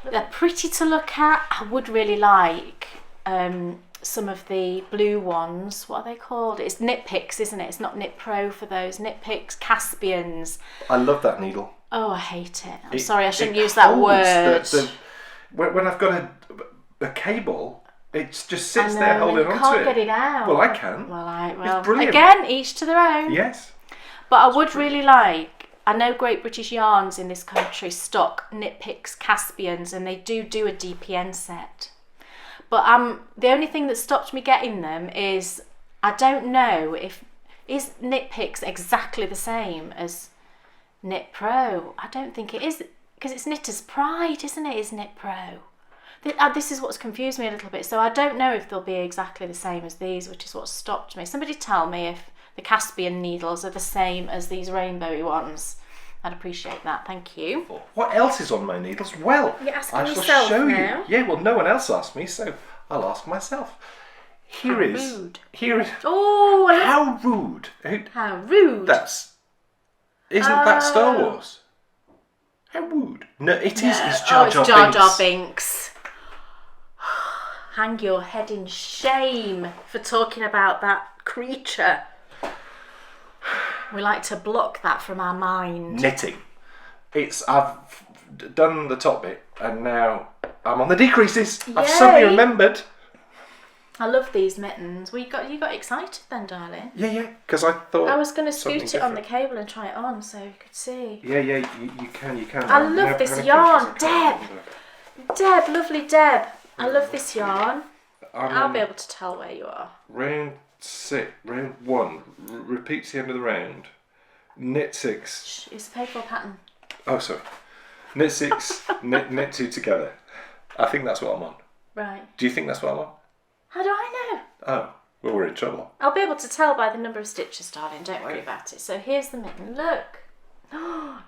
They're pretty to look at. I would really like some of the blue ones. What are they called? It's Knit Picks, isn't it? It's not Knit Pro for those. Knit Picks, Caspians. I love that needle. Oh, I hate it. I'm sorry, I shouldn't use that word. When I've got a cable, it just sits there holding onto it. You can't get it out. Well, I can. Well, it's brilliant. Again, each to their own. Yes. But I would really like, I know Great British Yarns in this country stock Knit Picks Caspians, and they do a DPN set. But the only thing that stopped me getting them is I don't know if is Knit Picks exactly the same as Knit Pro. I don't think it is, because it's Knitter's Pride, isn't it? Is Knit Pro. This is what's confused me a little bit. So I don't know if they'll be exactly the same as these, which is what stopped me. Somebody tell me if the Caspian needles are the same as these rainbowy ones. I'd appreciate that. Thank you. What else is on my needles? Well, You're asking I shall yourself show now. you. Yeah, well, no one else asked me, so I'll ask myself. Here Rude. Here is. Oh, How rude. how rude. Isn't that Star Wars? How rude. No, it is. It's Oh, Jar it's Jar Jar Binks. Jar Binks. Hang your head in shame for talking about that creature. We like to block that from our mind. Knitting. I've done the top bit, and now I'm on the decreases. I've suddenly remembered. I love these mittens. You got excited then, darling. Yeah, because I thought I was going to scoot something it on the different. cable and try it on so you could see. Yeah, you can. I love this yarn, Deb, lovely Deb. I love this yarn. I'll be able to tell where you are. Round 1 repeats the end of the round. Knit 6. Shh, it's a paid for pattern. Oh, sorry. Knit 6, knit 2 together. I think that's what I'm on. Right. Do you think that's what I'm on? How do I know? Oh, well, we're in trouble. I'll be able to tell by the number of stitches, darling. Don't worry about it. So here's the mitten. Look.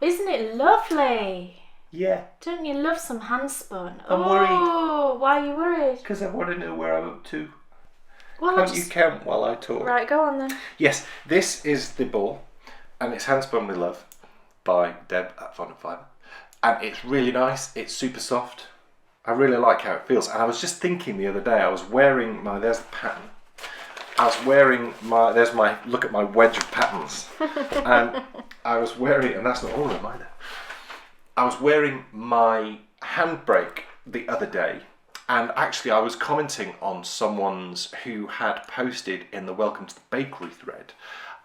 Isn't it lovely? Yeah. Don't you love some handspun? I'm worried. Oh, why are you worried? Because I want to know where I'm up to. Well, Can't you count while I talk? Right, go on then. Yes, this is the ball, and it's Handspun with Love by Deb at Fond and Fibre. And it's really nice. It's super soft. I really like how it feels. And I was just thinking the other day, I was wearing there's the pattern. I was wearing look at my wedge of patterns. And I was wearing, and that's not all of them either. I was wearing my handbrake the other day, and actually I was commenting on someone's who had posted in the Welcome to the Bakery thread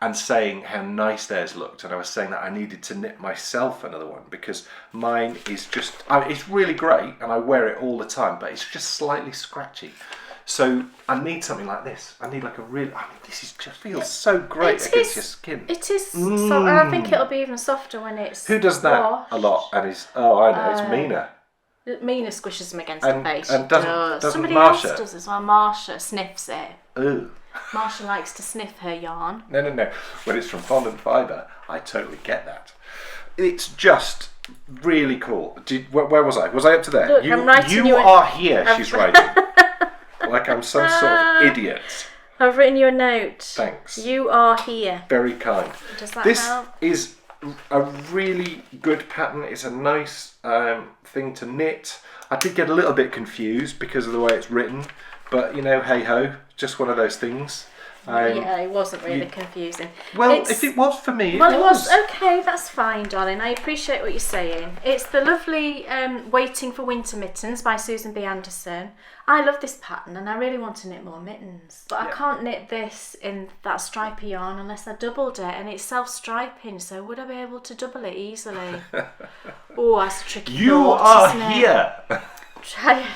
and saying how nice theirs looked, and I was saying that I needed to knit myself another one because mine is just, it's really great and I wear it all the time, but it's just slightly scratchy. So I need something like this. I need like a really, this just feels so great against your skin. It is, and I think it'll be even softer when it's Who does that washed. a lot? And I know, it's Mina. Mina squishes them against the face. And doesn't Somebody Marsha? else does as well. Marsha sniffs it. Ooh. Marsha likes to sniff her yarn. No. When it's from Fond and Fibre, I totally get that. It's just really cool. Where was I? Was I up to there? Look, I'm writing you are here, she's writing. Like I'm some sort of idiot. I've written you a note. Thanks. You are here. Very kind. Does that This help? is a really good pattern. It's a nice thing to knit. I did get a little bit confused because of the way it's written, but hey ho, just one of those things. Yeah, it wasn't really confusing. Well, if it was for me, it was. Okay, that's fine, darling. I appreciate what you're saying. It's the lovely Waiting for Winter Mittens by Susan B. Anderson. I love this pattern and I really want to knit more mittens. But I can't knit this in that stripy yarn unless I doubled it, and it's self-striping, so would I be able to double it easily? Oh, that's a tricky thought, isn't it? here. Try.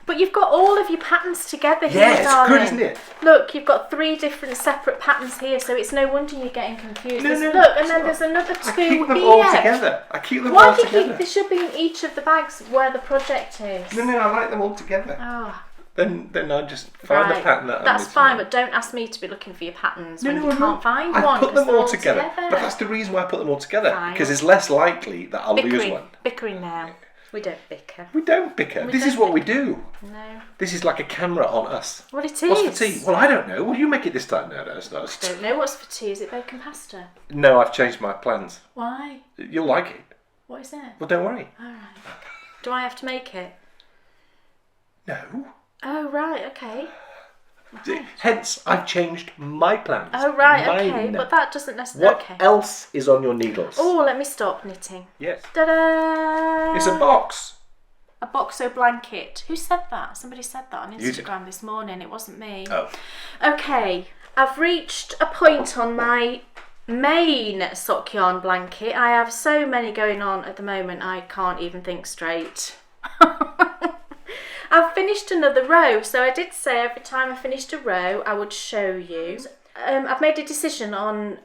But you've got all of your patterns together here, Yeah, it's darling. good, isn't it? Look, you've got 3 different separate patterns here, so it's no wonder you're getting confused. No, Look, and then there's another 2 I keep them here. all together. I keep them Why all do you together. keep? They should be in each of the bags where the project is. No, I like them all together. Oh, Then I just find the pattern that that's I'm fine, knitting. but don't ask me to be looking for your patterns when you I can't find I one. put them because all they're together. But that's the reason why I put them all together. Fine. Because it's less likely that I'll lose one. Bickering now. We don't bicker. We don't bicker. We This is don't what we do. No. This is like a camera on us. What it is? What's for tea? Well, I don't know. Will you make it this time? No, it's not. I don't know what's for tea. Is it bacon pasta? No, I've changed my plans. Why? You'll like it. What is it? Well, don't worry. All right. Do I have to make it? No. Oh, right, okay. Hence, I've changed my plans. Oh, right, Mine. okay. But that doesn't necessarily... What Okay. else is on your needles? Oh, let me stop knitting. Yes. Ta-da! It's a box. A boxo blanket. Who said that? Somebody said that on You did. Instagram this morning. It wasn't me. Oh. Okay, I've reached a point on my main sock yarn blanket. I have so many going on at the moment I can't even think straight. I've finished another row. So I did say every time I finished a row, I would show you. I've made a decision on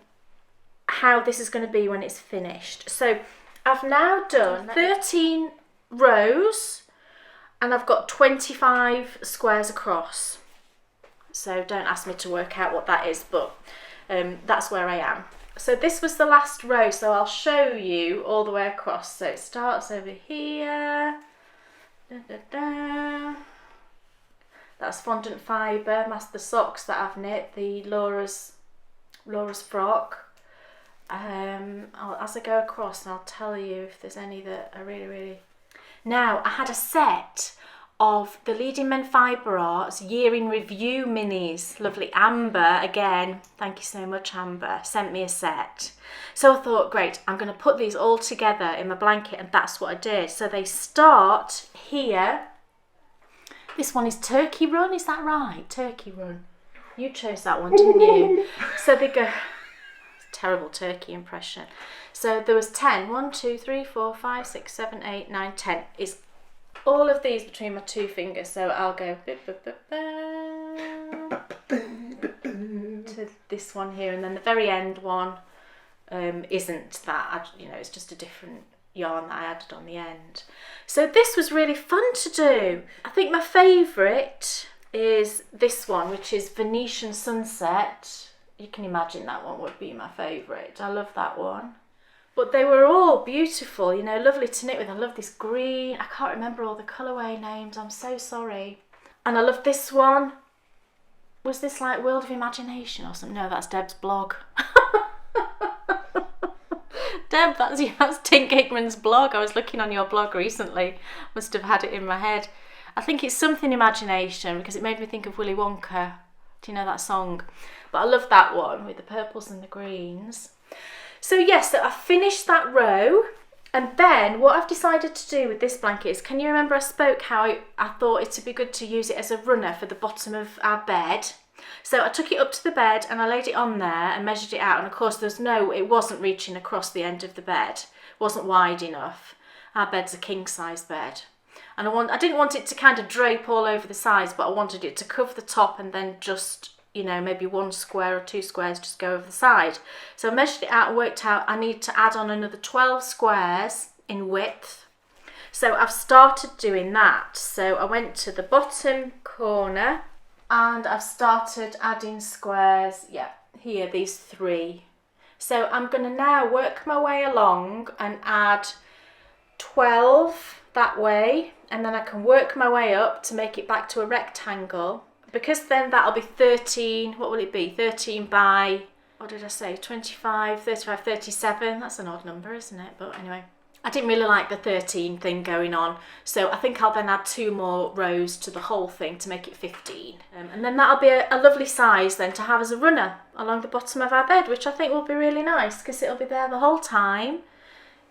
how this is going to be when it's finished. So I've now done 13 rows and I've got 25 squares across. So don't ask me to work out what that is, but that's where I am. So this was the last row, so I'll show you all the way across. So it starts over here. Da, da, da. That's fondant fibre, that's the socks that I've knit, the Laura's frock. As I go across, I'll tell you if there's any that are really... Now, I had a set of the Leading Men Fibre Arts Year in Review minis. Lovely Amber, again, thank you so much Amber, sent me a set. So I thought, great, I'm going to put these all together in my blanket, and that's what I did. So they start here. This one is Turkey Run, is that right? Turkey Run. You chose that one, didn't you? So they go... Terrible turkey impression. So there was 10. 1, 2, 3, 4, 5, 6, 7, 8, 9, 10. Is all of these between my two fingers. So I'll go to this one here, and then the very end one isn't that. It's just a different yarn that I added on the end. So this was really fun to do. I think my favourite is this one, which is Venetian Sunset. You can imagine that one would be my favourite. I love that one. But they were all beautiful, lovely to knit with. I love this green. I can't remember all the colourway names. I'm so sorry. And I love this one. Was this like World of Imagination or something? No, that's Deb's blog. Deb, that's Tink Hickman's blog. I was looking on your blog recently. Must have had it in my head. I think it's something Imagination because it made me think of Willy Wonka. Do you know that song? But I love that one with the purples and the greens. So yes, so I finished that row, and then what I've decided to do with this blanket is, can you remember I spoke how I thought it'd be good to use it as a runner for the bottom of our bed? So I took it up to the bed and I laid it on there and measured it out, and of course it wasn't reaching across the end of the bed. It wasn't wide enough. Our bed's a king size bed. And I didn't want it to kind of drape all over the sides, but I wanted it to cover the top and then just, maybe 1 square or 2 squares just go over the side. So I measured it out and worked out I need to add on another 12 squares in width. So I've started doing that. So I went to the bottom corner and I've started adding squares, here, these 3. So I'm going to now work my way along and add 12 that way, and then I can work my way up to make it back to a rectangle, because then that'll be 13, what will it be, 13 by, what did I say, 25, 35, 37, that's an odd number, isn't it? But anyway, I didn't really like the 13 thing going on, so I think I'll then add 2 more rows to the whole thing to make it 15. And then that'll be a lovely size then to have as a runner along the bottom of our bed, which I think will be really nice, because it'll be there the whole time.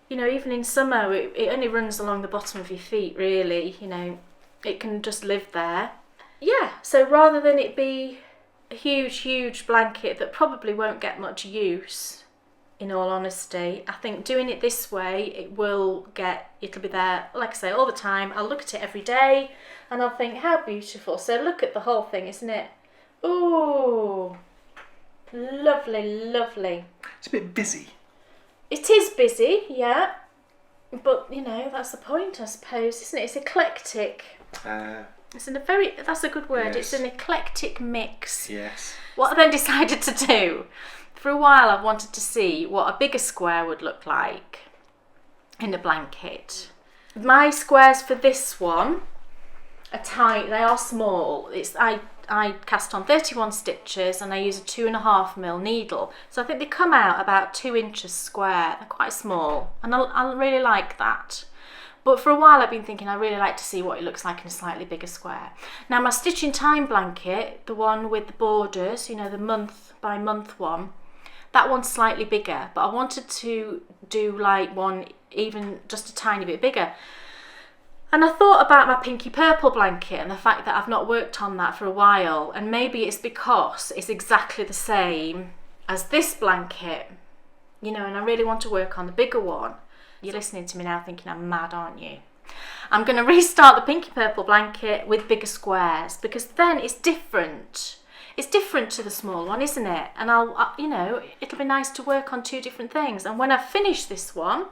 Even in summer, it only runs along the bottom of your feet, really. It can just live there. Yeah, so rather than it be a huge blanket that probably won't get much use, in all honesty, I think doing it this way, it'll be there, like I say, all the time. I'll look at it every day and I'll think, how beautiful. So look at the whole thing, isn't it? Ooh, lovely. It's a bit busy. It is busy, yeah, but that's the point, I suppose, isn't it? It's eclectic. That's a good word. Yes. It's an eclectic mix. Yes. What I then decided to do, for a while I've wanted to see what a bigger square would look like in a blanket. My squares for this one are tight. They are small. I cast on 31 stitches and I use a 2.5mm needle. So I think they come out about 2 inches square. They're quite small and I really like that. But for a while I've been thinking I really like to see what it looks like in a slightly bigger square. Now my Stitch in Time blanket, the one with the borders, the month by month one, that one's slightly bigger, but I wanted to do like one even just a tiny bit bigger. And I thought about my pinky purple blanket and the fact that I've not worked on that for a while, and maybe it's because it's exactly the same as this blanket, and I really want to work on the bigger one. You're listening to me now thinking I'm mad, aren't you? I'm going to restart the pinky purple blanket with bigger squares, because then it's different. It's different to the small one, isn't it? And it'll be nice to work on two different things. And when I've finished this one,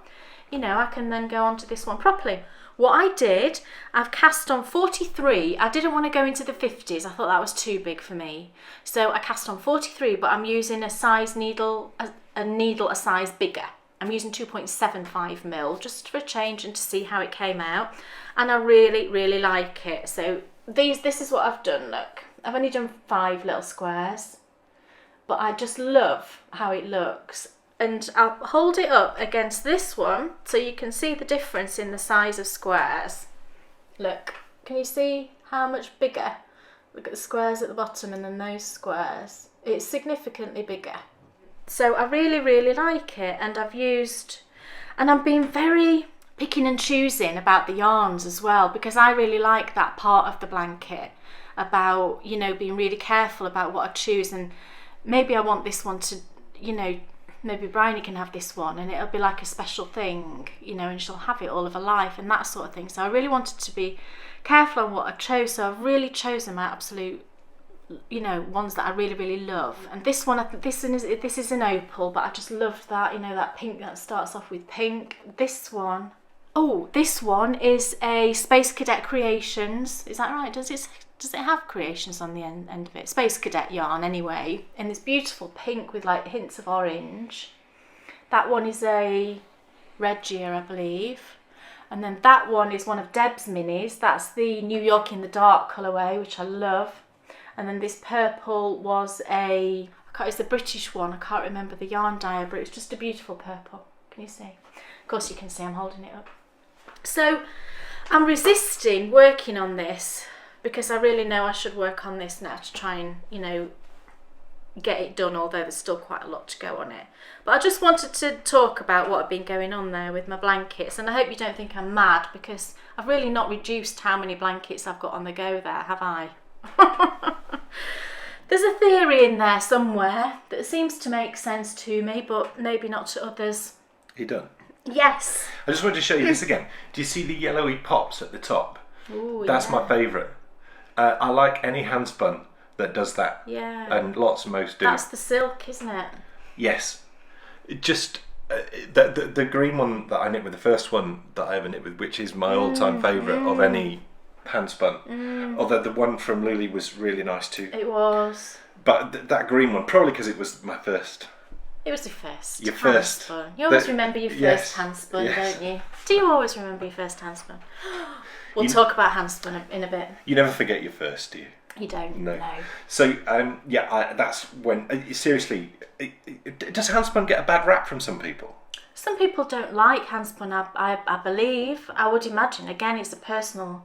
I can then go on to this one properly. What I did, I've cast on 43. I didn't want to go into the 50s. I thought that was too big for me. So I cast on 43, but I'm using a needle a size bigger. I'm using 2.75 mil just for a change and to see how it came out. And I really, really like it. So this is what I've done, look. I've only done 5 little squares, but I just love how it looks. And I'll hold it up against this one so you can see the difference in the size of squares. Look, can you see how much bigger? Look at the squares at the bottom and then those squares. It's significantly bigger. So I really, really like it, and I'm being very picking and choosing about the yarns as well, because I really like that part of the blanket about, being really careful about what I choose. And maybe I want this one to, maybe Bryony can have this one and it'll be like a special thing, and she'll have it all of her life and that sort of thing. So I really wanted to be careful on what I chose. So I've really chosen my absolute, ones that I really, really love. And this one, this is an opal, but I just loved that, that pink that starts off with pink. This one is a Space Cadet Creations. Is that right? Does it have creations on the end of it? Space Cadet yarn anyway, in this beautiful pink with like hints of orange. That one is a Regia, I believe. And then that one is one of Deb's minis. That's the New York in the Dark colourway, which I love. And then this purple was it's the British one. I can't remember the yarn dye, but it's just a beautiful purple. Can you see? Of course you can see, I'm holding it up. So I'm resisting working on this, because I really know I should work on this now to try and, get it done, although there's still quite a lot to go on it. But I just wanted to talk about what had been going on there with my blankets, and I hope you don't think I'm mad, because I've really not reduced how many blankets I've got on the go there, have I? There's a theory in there somewhere that seems to make sense to me, but maybe not to others. You done? Yes. I just wanted to show you this again. Do you see the yellowy pops at the top? Ooh, That's my favourite. I like any handspun that does that. Yeah. And most do. That's the silk, isn't it? Yes. Just the green one that I knit with, the first one that I ever knit with, which is my all-time favourite of any handspun. Although the one from Lily was really nice too. It was. But that green one, probably because it was my first. It was your first. Your first. Handspun. You always remember your first handspun, don't you? Do you always remember your first handspun? We'll talk about handspun in a bit. You never forget your first, do you? You don't. No. So that's when seriously, does handspun get a bad rap from some people? Some people don't like handspun. I believe. I would imagine. Again, it's a personal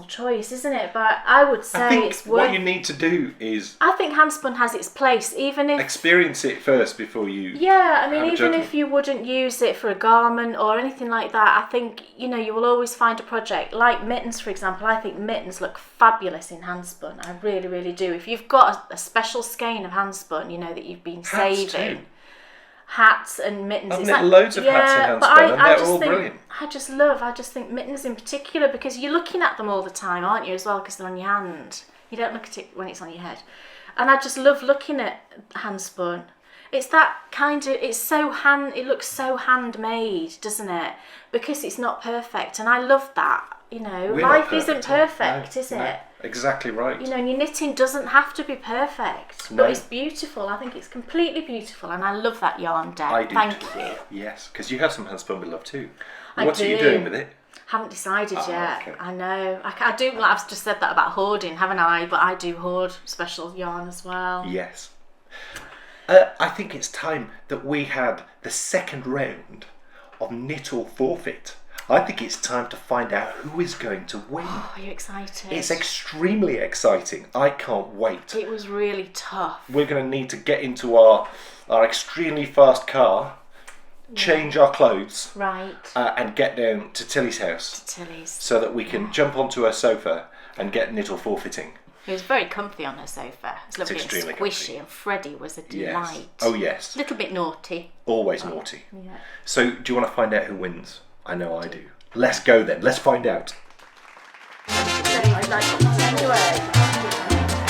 choice, isn't it? But I would say it's worth. What you need to do is. I think handspun has its place, even if. Experience it first before you. Yeah, I mean, even if you wouldn't use it for a garment or anything like that, I think you will always find a project like Mittens, for example. I think Mittens look fabulous in handspun. I really, really do. If you've got a special skein of handspun, that you've been saving. Hats and mittens. I've knit loads of hats in handspun, and they're all brilliant. I just think mittens in particular, because you're looking at them all the time, aren't you, as well, because they're on your hand. You don't look at it when it's on your head. And I just love looking at handspun. It's that kind of, it looks so handmade, doesn't it? Because it's not perfect, and I love that. Life isn't perfect, is it? Exactly right. And your knitting doesn't have to be perfect, but it's beautiful. I think it's completely beautiful, and I love that yarn, Deb. I do. Thank you. Yes, because you have some handspun we love too. What are you doing with it? Haven't decided yet. Okay. I know. I do. I've just said that about hoarding, haven't I? But I do hoard special yarn as well. Yes. I think it's time that we had the second round of Knit or Forfeit. I think it's time to find out who is going to win. Oh, are you excited? It's extremely exciting. I can't wait. It was really tough. We're going to need to get into our extremely fast car, change our clothes, right, and get down to Tilly's house. To Tilly's. So that we can jump onto her sofa and get Knit or Forfeiting. It was very comfy on her sofa. It was lovely and squishy, comfy. and Freddie was a delight. Yes. Oh yes. A little bit naughty. Always naughty. Yeah. So do you want to find out who wins? I know I do. Let's go then. Let's find out. I'd like to send away.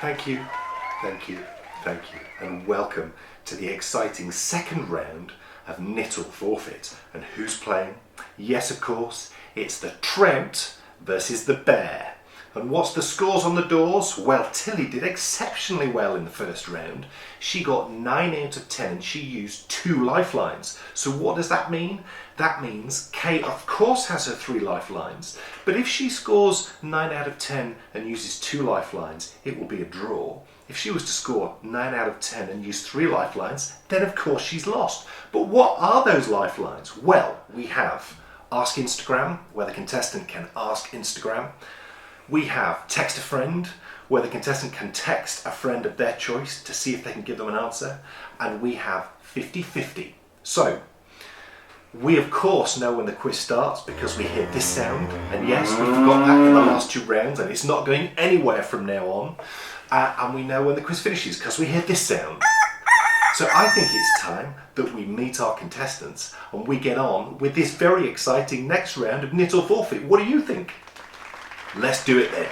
Thank you, and welcome to the exciting second round of Knit or Forfeit. And who's playing? Yes, of course, it's the trout versus the bear. And what's the scores on the doors? Well, Tilly did exceptionally well in the first round. She got 9 out of 10 and she used 2 lifelines. So what does that mean? That means Kay, of course, has her 3 lifelines. But if she scores 9 out of 10 and uses 2 lifelines, it will be a draw. If she was to score 9 out of 10 and use 3 lifelines, then of course she's lost. But what are those lifelines? Well, we have Ask Instagram, where the contestant can ask Instagram. We have Text a Friend, where the contestant can text a friend of their choice to see if they can give them an answer. And we have 50-50. So, we of course know when the quiz starts because we hear this sound. And yes, we forgot that in the last 2 rounds and it's not going anywhere from now on. And we know when the quiz finishes because we hear this sound. So I think it's time that we meet our contestants and we get on with this very exciting next round of Knit or Forfeit. What do you think? Let's do it then.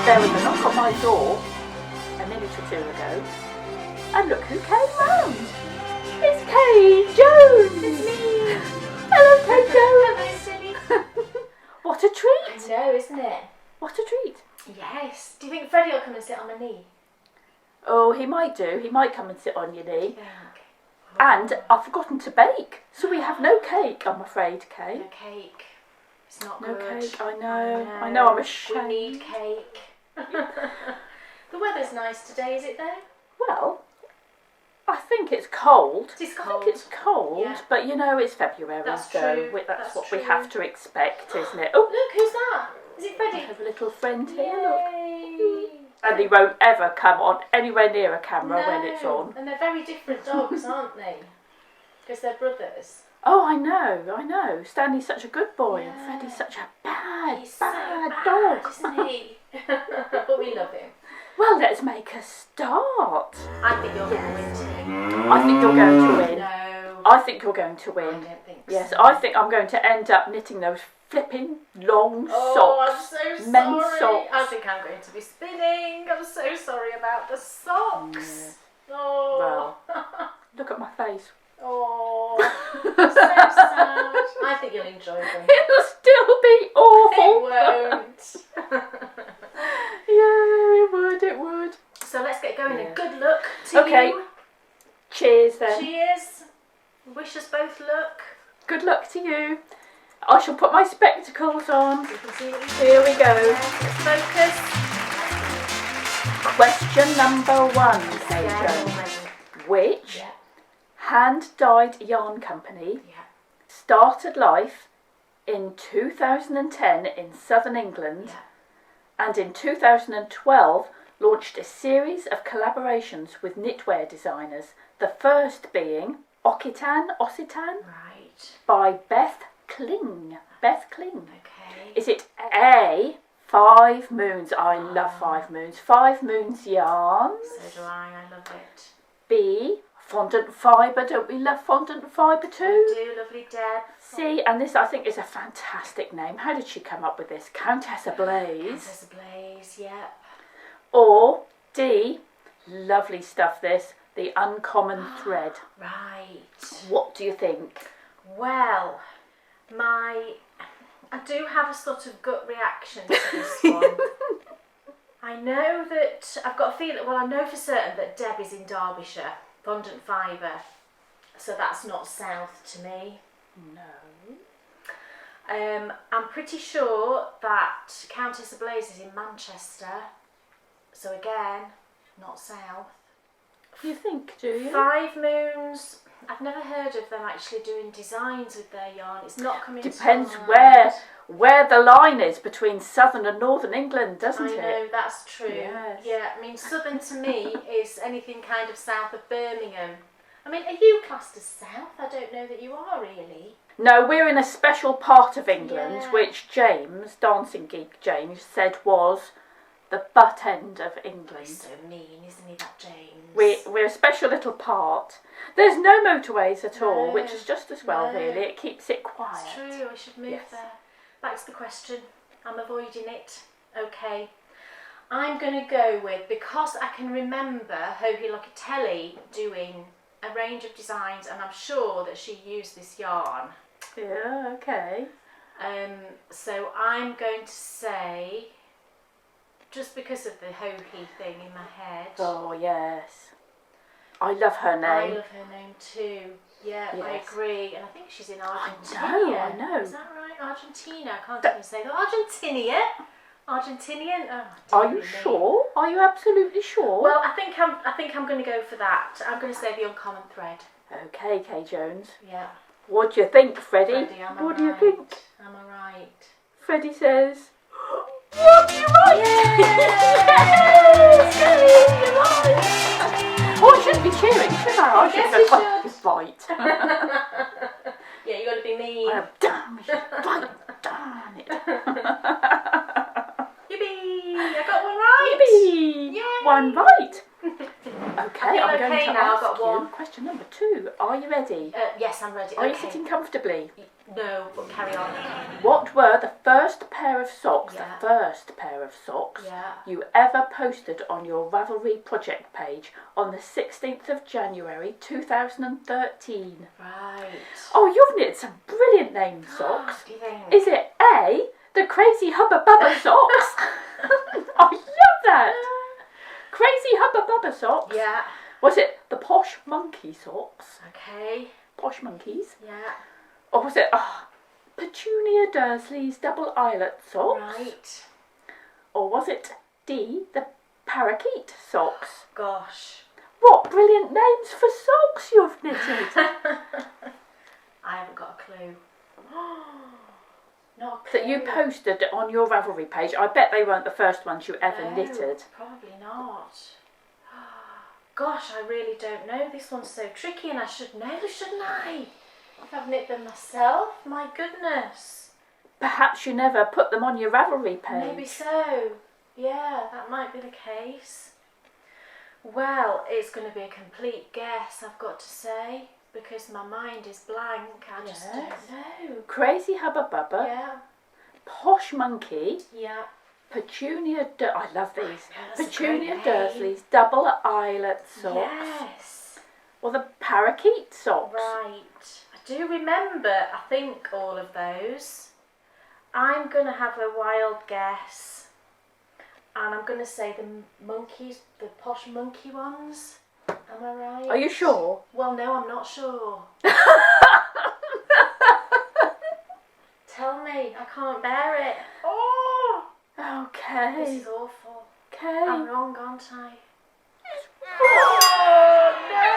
There was a knock on my door a minute or 2 ago, and look who came round. It's Kay Jones. It's me. Hello, Kay Jones. Hello, silly. What a treat. I know, isn't it? What a treat. Yes. Do you think Freddie will come and sit on my knee? Oh, he might do. He might come and sit on your knee. Think. And I've forgotten to bake, so we have no cake, I'm afraid, Kay. No cake. It's not No good. cake, I know, I'm ashamed. We need cake. The weather's nice today, is it though? Well, I think it's cold. It is I cold. think it's cold, Yeah. but you know it's February, That's so true. that's That's what true. we have to expect, isn't it? Oh, Look, who's that? Is it I Freddie? have a little friend here, look. Yay. And he won't ever come on anywhere near a camera when it's No, on. And they're very different dogs, aren't they? Because they're brothers. Oh, I know. Stanley's such a good boy, and Yeah. Freddie's such a bad, He's so bad bad, dog. isn't he? But we love him. Well, let's make a start. I think you're going to win today. I think you're going to win. No, I think you're going to I win. don't think Yes, so. I think I'm going to end up knitting those flipping long Oh, socks. I'm so men's sorry. socks. I think I'm going to be spinning. I'm so sorry about the socks. Oh. Look at my face. Oh. So sad. I think you'll enjoy them. It'll still be awful. It won't. Yeah, it would. So let's get going Yeah. and good luck to Okay. you. Cheers then. Cheers. Wish us both luck. Good luck to you. I shall put my spectacles on. You can see what you Here we go. Focus. Question number 1, Kay Yeah, Jones. already. Which Yeah. hand-dyed yarn company Yeah. started life in 2010 in southern England Yeah. and in 2012 launched a series of collaborations with knitwear designers, the first being Occitan Right. by Beth Kling. Beth Kling. Okay. Is it A, 5 Moons? I love 5 Moons. 5 Moons yarns. So do I love it. B, Fondant Fibre. Don't we love Fondant Fibre We too? do, lovely Deb. C, and this I think is a fantastic name. How did she come up with this? Countess Ablaze. Countess Ablaze, yep. Or D, lovely stuff this, The Uncommon Thread. Right. What do you think? Well, I do have a sort of gut reaction to this one. I know that I've got a feeling. Well, I know for certain that Deb is in Derbyshire, Fondant Fibre, so that's not south to me. No. I'm pretty sure that Countess Ablaze is in Manchester. So again, not south. You think, do you? Five Moons. I've never heard of them actually doing designs with their yarn. It's not coming. Depends to mind. where the line is between southern and northern England, doesn't it? I know, that's true. Yes. Yeah, I mean, southern to me is anything kind of south of Birmingham. I mean, are you classed as south? I don't know that you are really. No, we're in a special part of England, Yeah. which James, Dancing Geek James, said was the butt end of England. He's so mean, isn't he, that James? We're a special little part. There's no motorways at all, No, which is just as well, no. really. It keeps it quiet. It's true, I should move Yes. there. Back to the question. I'm avoiding it. Okay. I'm going to go with, because I can remember Hohi Locatelli doing a range of designs, and I'm sure that she used this yarn. Yeah, okay. So I'm going to say, just because of the Hohi thing in my head. Oh, yes. I love her I name. love her name too. Yeah, I Yes. agree. And I think she's in Argentina. I know. Is that right? Argentina. I can't even say that. Argentinia. Argentinian. Oh, Are dear you me. sure? Are you absolutely sure? Well, I think I'm going to go for that. I'm going to say the uncommon thread. Okay, Kay Jones. Yeah. What do you think, Freddie? Freddie, am I What do you right? think? Am I right? Freddie says, what? You're right! Yes! You're right! Oh, I shouldn't be cheering, should I? I Yes, should you go, should. right. Yeah, you got to be mean. Damn it, right, darn it. Yippee! I got one right. Yippee! Yay. One right. I Okay, feel I'm going okay to now, ask I've got you one. question number 2. Are you ready? Yes, I'm ready. Are you Okay. sitting comfortably? No, but carry on. What were the first pair of socks, Yeah. the first pair of socks Yeah. you ever posted on your Ravelry project page on the 16th of January 2013? Right. Oh, you've knitted some brilliant named socks. Do you think? Is it A, the Crazy Hubba Bubba socks? I love that. Crazy Hubba Bubba socks? Yeah. Was it the Posh Monkey socks? Okay. Posh Monkeys? Yeah. Or was it Petunia Dursley's double eyelet socks? Right. Or was it D, the parakeet socks? Gosh. What brilliant names for socks you've knitted! I haven't got a clue. Not a clue. That you posted on your Ravelry page. I bet they weren't the first ones you ever No, knitted. Probably not. Gosh, I really don't know. This one's so tricky, and I should know, shouldn't I? If I've knit them myself, my goodness. Perhaps you never put them on your Ravelry page. Maybe so. Yeah, that might be the case. Well, it's going to be a complete guess, I've got to say, because my mind is blank. I just Yes. don't know. Crazy Hubba Bubba, Yeah, Posh Monkey, yeah. Petunia I love these. That's a Petunia great name. Dursley's double eyelet socks. Yes. Or the parakeet socks. Right. I do remember, I think, all of those. I'm going to have a wild guess. And I'm going to say the monkeys, the posh monkey ones. Am I right? Are you sure? Well, no, I'm not sure. Tell me, I can't bear it. Oh! This Okay. is awful. Okay. I'm wrong, aren't I? Oh, no!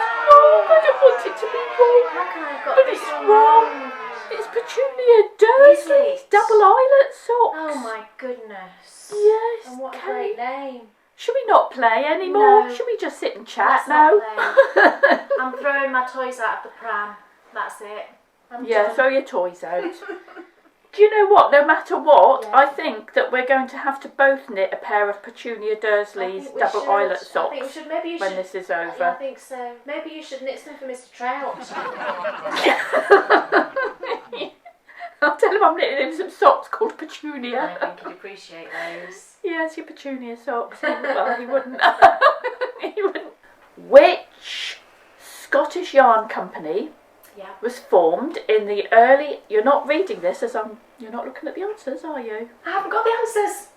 I don't want it to be wrong. How can I have got But this it's one wrong. It's Petunia Dursley's it? double eyelet socks. Oh my goodness. Yes. And what a okay. great name. Should we not play anymore? No. Should we just sit and chat Let's now? not play. I'm throwing my toys out of the pram. That's it. I'm Yeah, done. throw your toys out. Do you know what? No matter what, Yeah. I think that we're going to have to both knit a pair of Petunia I Dursley's think we double should. eyelet I think socks we should. Maybe you when should. this is Yeah, I over. think so. Maybe you should knit some for Mr. Trout. I'll tell him I'm knitting him some socks called Petunia. I think he'd appreciate those. Yes, your Petunia socks. Well, he wouldn't. He wouldn't. Which Scottish yarn company Yeah. was formed in the early... You're not reading this as I'm... You're not looking at the answers, are you? I haven't got the answers.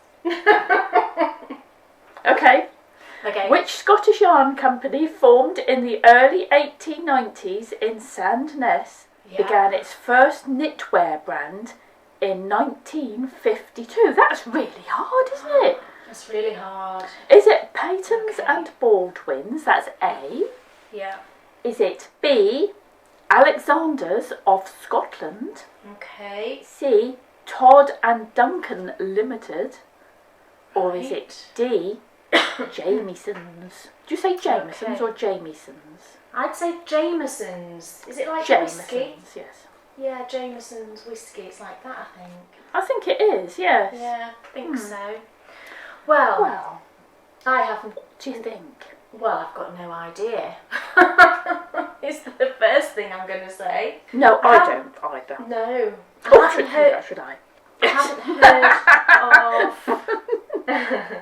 Okay. Okay. Which Scottish yarn company formed in the early 1890s in Sandnes Yeah. began its first knitwear brand in 1952. That's really hard, isn't it? It's really hard. Is it Patons and Baldwins? That's A. Yeah. Is it B, Alexander's of Scotland? Okay. C, Todd and Duncan Limited? Or is it D, Jamieson's? Do you say Jameson's or Jamieson's? I'd say Jameson's. Is it like Jameson's, whiskey? yes. Yeah, Jameson's whiskey. It's like that, I think. I think it is, yes. Yeah, I think so. Well, I haven't. What do you think? Well, I've got no idea. It's the first thing I'm going to say. No, I don't either. No. Or should I? I haven't heard of...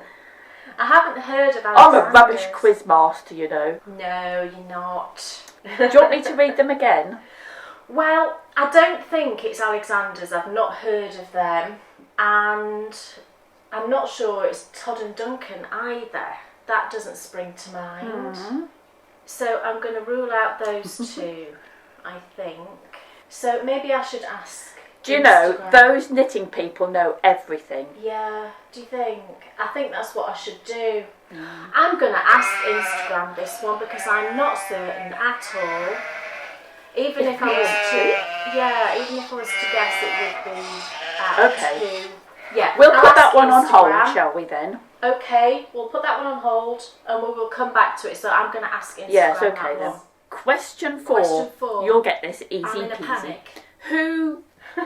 I haven't heard of I'm a Alexander's. rubbish quiz master, you know. No, you're not. Do you want me to read them again? Well, I don't think it's Alexander's. I've not heard of them. And I'm not sure it's Todd and Duncan either. That doesn't spring to mind. So I'm going to rule out those two, I think. So maybe I should ask. Do you know, Instagram. those knitting people know everything. Yeah, do you think? I think that's what I should do. I'm going to ask Instagram this one because I'm not certain at all. Even if I was to, even if I was to guess, it would be at Okay. 2. Yeah, We'll I'll put that ask one on hold, Instagram. shall we then? Okay, we'll put that one on hold and we will come back to it. So I'm going to ask Instagram Yes, okay that then. one. Question 4. Question 4. You'll get this easy I'm in a peasy. panic. Who... No,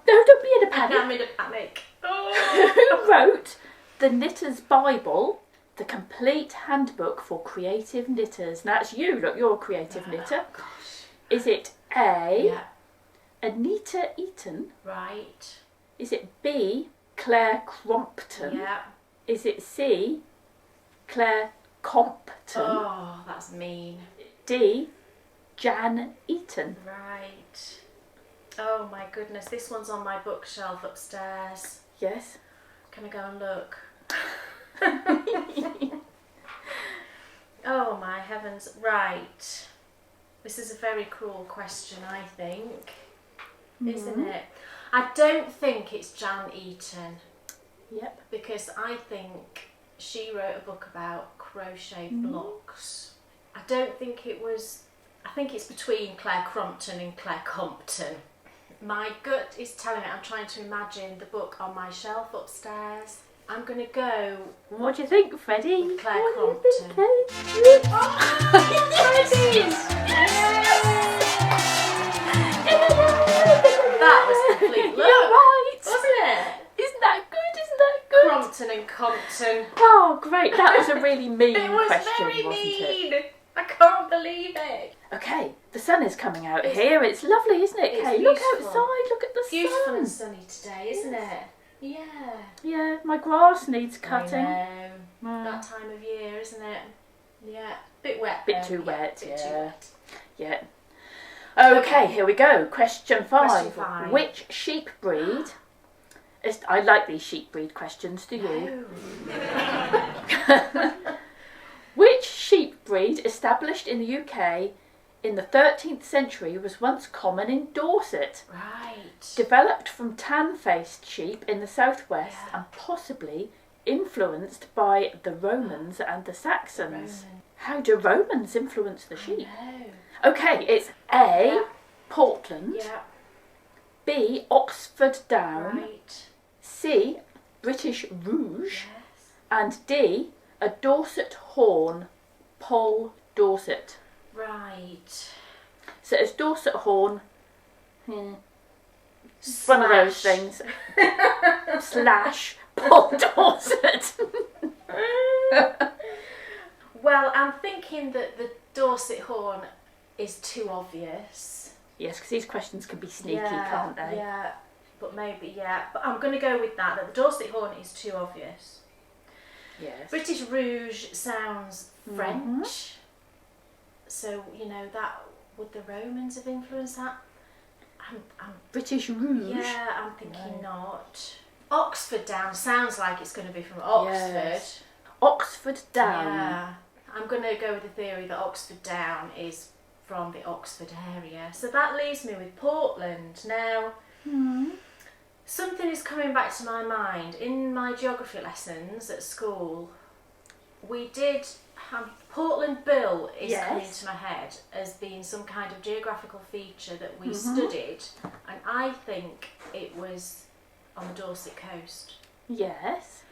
don't be in a panic. I'm in a panic. Who wrote The Knitter's Bible, the complete handbook for creative knitters? Now that's you, look, you're a creative knitter. Gosh. Is it A, Yeah, Anita Eaton? right. Is it B, Claire Crompton? Yeah. Is it C, Claire Compton? Oh, that's mean. D, Jan Eaton? Right. Oh my goodness, this one's on my bookshelf upstairs. Yes. Can I go and look? Oh my heavens. Right. This is a very cruel question, I think. Isn't it? I don't think it's Jan Eaton Yep. because I think she wrote a book about crochet blocks. I don't think it was... I think it's between Claire Crompton and Claire Compton. My gut is telling me, I'm trying to imagine the book on my shelf upstairs. I'm going to go What do you think, Freddie? with Claire What do you Crompton. think, That was complete You're luck, right. wasn't it? Isn't that good? Isn't that good? Crompton and Compton. Oh, great. That was a really mean It was question, very wasn't it? mean. I can't believe it. Okay, the sun is coming out It's- here. It's lovely, isn't it, it's Kay? Look beautiful. outside. Look at the Beautiful sun. and sunny today, isn't it? Yeah. Yeah, my grass needs cutting. I know. That time of year, isn't it? Yeah. Bit wet. Bit though. too wet, Bit too yeah. wet. Yeah. Okay, Okay. here we go. Question 5. Question 5. Which sheep breed? I like these sheep breed questions, do you? No. Which sheep breed established in the UK in the 13th century was once common in Dorset? Right. Developed from tan-faced sheep in the southwest Yeah. and possibly influenced by the Romans and the Saxons. Roman. How do Romans influence the sheep? No. Okay, it's A, Yeah. Portland, Yeah. B, Oxford Down, Right. C, British Rouge, Yes. and D, a Dorset horn, Pole Dorset. Right. So it's Dorset horn, it's one of those things, slash Pole Dorset. Well, I'm thinking that the Dorset horn is too obvious. Yes, because these questions can be sneaky, Yeah, can't they? Yeah, but maybe, yeah. But I'm going to go with that the Dorset horn is too obvious. Yes. British Rouge sounds French. So, you know, that would the Romans have influenced that? I'm British Rouge. yeah, I'm thinking not. Oxford Down sounds like it's going to be from Oxford. Yes. Oxford Down. Yeah. I'm going to go with the theory that Oxford Down is from the Oxford area. So that leaves me with Portland. Now, Something is coming back to my mind. In my geography lessons at school, we did have Portland Bill is coming to my head as being some kind of geographical feature that we studied, and I think it was on the Dorset coast. Yes.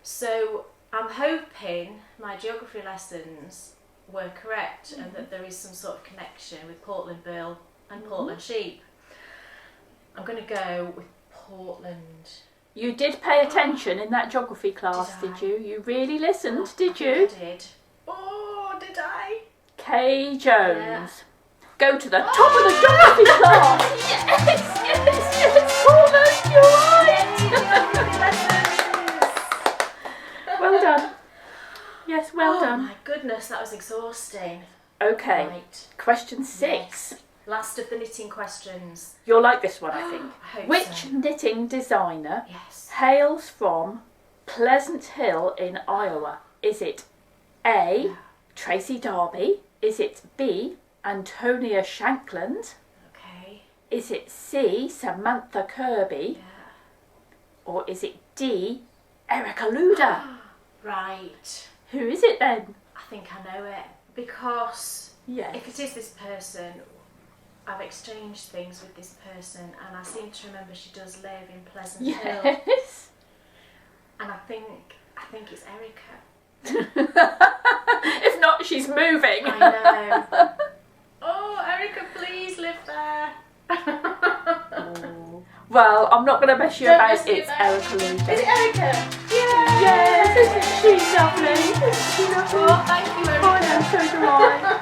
So I'm hoping my geography lessons were correct and that there is some sort of connection with Portland Bill and Portland sheep. I'm going to go with Portland. You did pay attention in that geography class, did you? You really listened, did you? I did. Oh, did I? Kay Jones. Go to the top of the geography class. Yes, Paula, you're right. Well done. Yes, well done. Oh my goodness, that was exhausting. Okay, Right. question 6. Yes. Last of the knitting questions. You'll like this one, I think. I hope Which so. knitting designer Yes. hails from Pleasant Hill in Iowa? Is it A, Tracy Darby? Is it B, Antonia Shankland? Okay. Is it C, Samantha Kirby? Yeah. Or is it D, Erica Luda? Right. Who is it then? I think I know it. Because Yes. if it is this person, I've exchanged things with this person and I seem to remember she does live in Pleasant Hill. Yes. And I think it's Erica. If not, she's moving. I know. Oh, Erica, please live there. Well, I'm not going to mess you Don't about. mess me It's about. Erica Luda. Is it Erica? Yeah. Yes, isn't she lovely? Isn't she lovely? Oh, thank you, Erica. I know, so do I.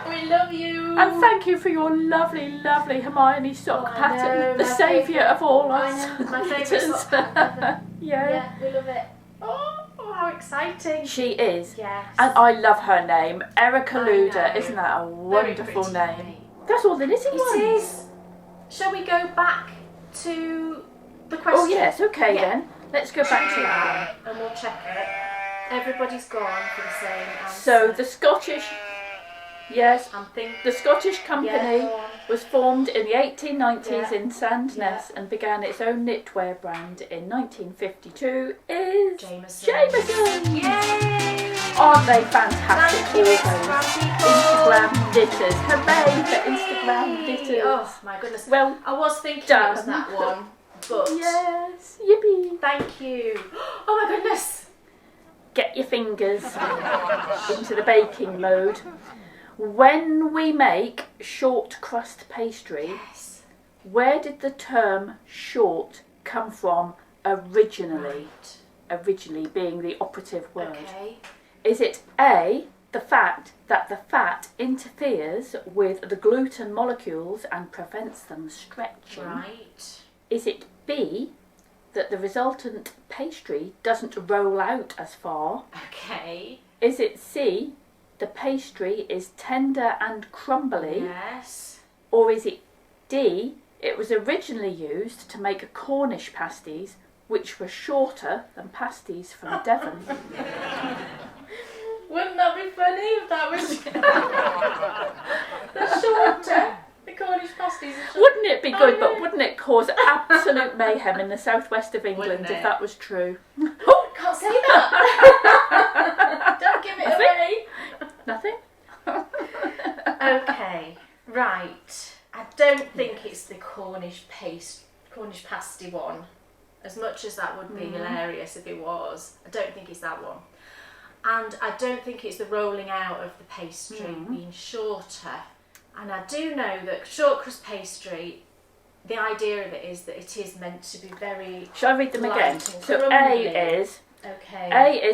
We love you. And thank you for your lovely, lovely Hermione sock Oh, I pattern, know, the my saviour favourite. of all I us. know, my favourite Mittens. sock pattern ever. Yeah. Yeah, we love it. Oh, how exciting. She is. Yes. And I love her name, Erica I Luda. know. Isn't that a Very wonderful pretty name? That's all the knitting It ones. is. Shall we go back to the question? Oh yes, okay Yeah. then. Let's go back to that one. And we'll check it. Everybody's gone for the same answer. So the Scottish, yes, I'm thinking. the Scottish company Yeah, go on. was formed in the 1890s Yeah. in Sandnes and began its own knitwear brand in 1952. Is Jameson. Jameson. Yay! Aren't they fantastic? Thank you, all Instagram those people. Instagram knitters. Hooray for Instagram knitters. Oh my goodness. Well, I was thinking done. it was that one, but yes, yippee. thank you. Oh my goodness. Get your fingers into the baking mode. When we make short crust pastry, Yes. where did the term short come from originally? Right. Originally being the operative word. Okay. Is it A, the fact that the fat interferes with the gluten molecules and prevents them stretching? Right. Is it B, that the resultant pastry doesn't roll out as far? Okay. Is it C, the pastry is tender and crumbly? Yes. Or is it D, it was originally used to make Cornish pasties, which were shorter than pasties from Devon? Wouldn't that be funny if that was the shorter? The Cornish pasties are shorter. Wouldn't it be good, I but know. wouldn't it cause absolute mayhem in the southwest of England Wouldn't if it? that was true? Oh, can't say that. Don't give it away. Nothing? Okay, right. I don't think it's the Cornish pasty one. As much as that would be hilarious if it was, I don't think it's that one. And I don't think it's the rolling out of the pastry being shorter. And I do know that short crust pastry, the idea of it is that it is meant to be very Shall I read them light again? and So crumbly. A is, okay.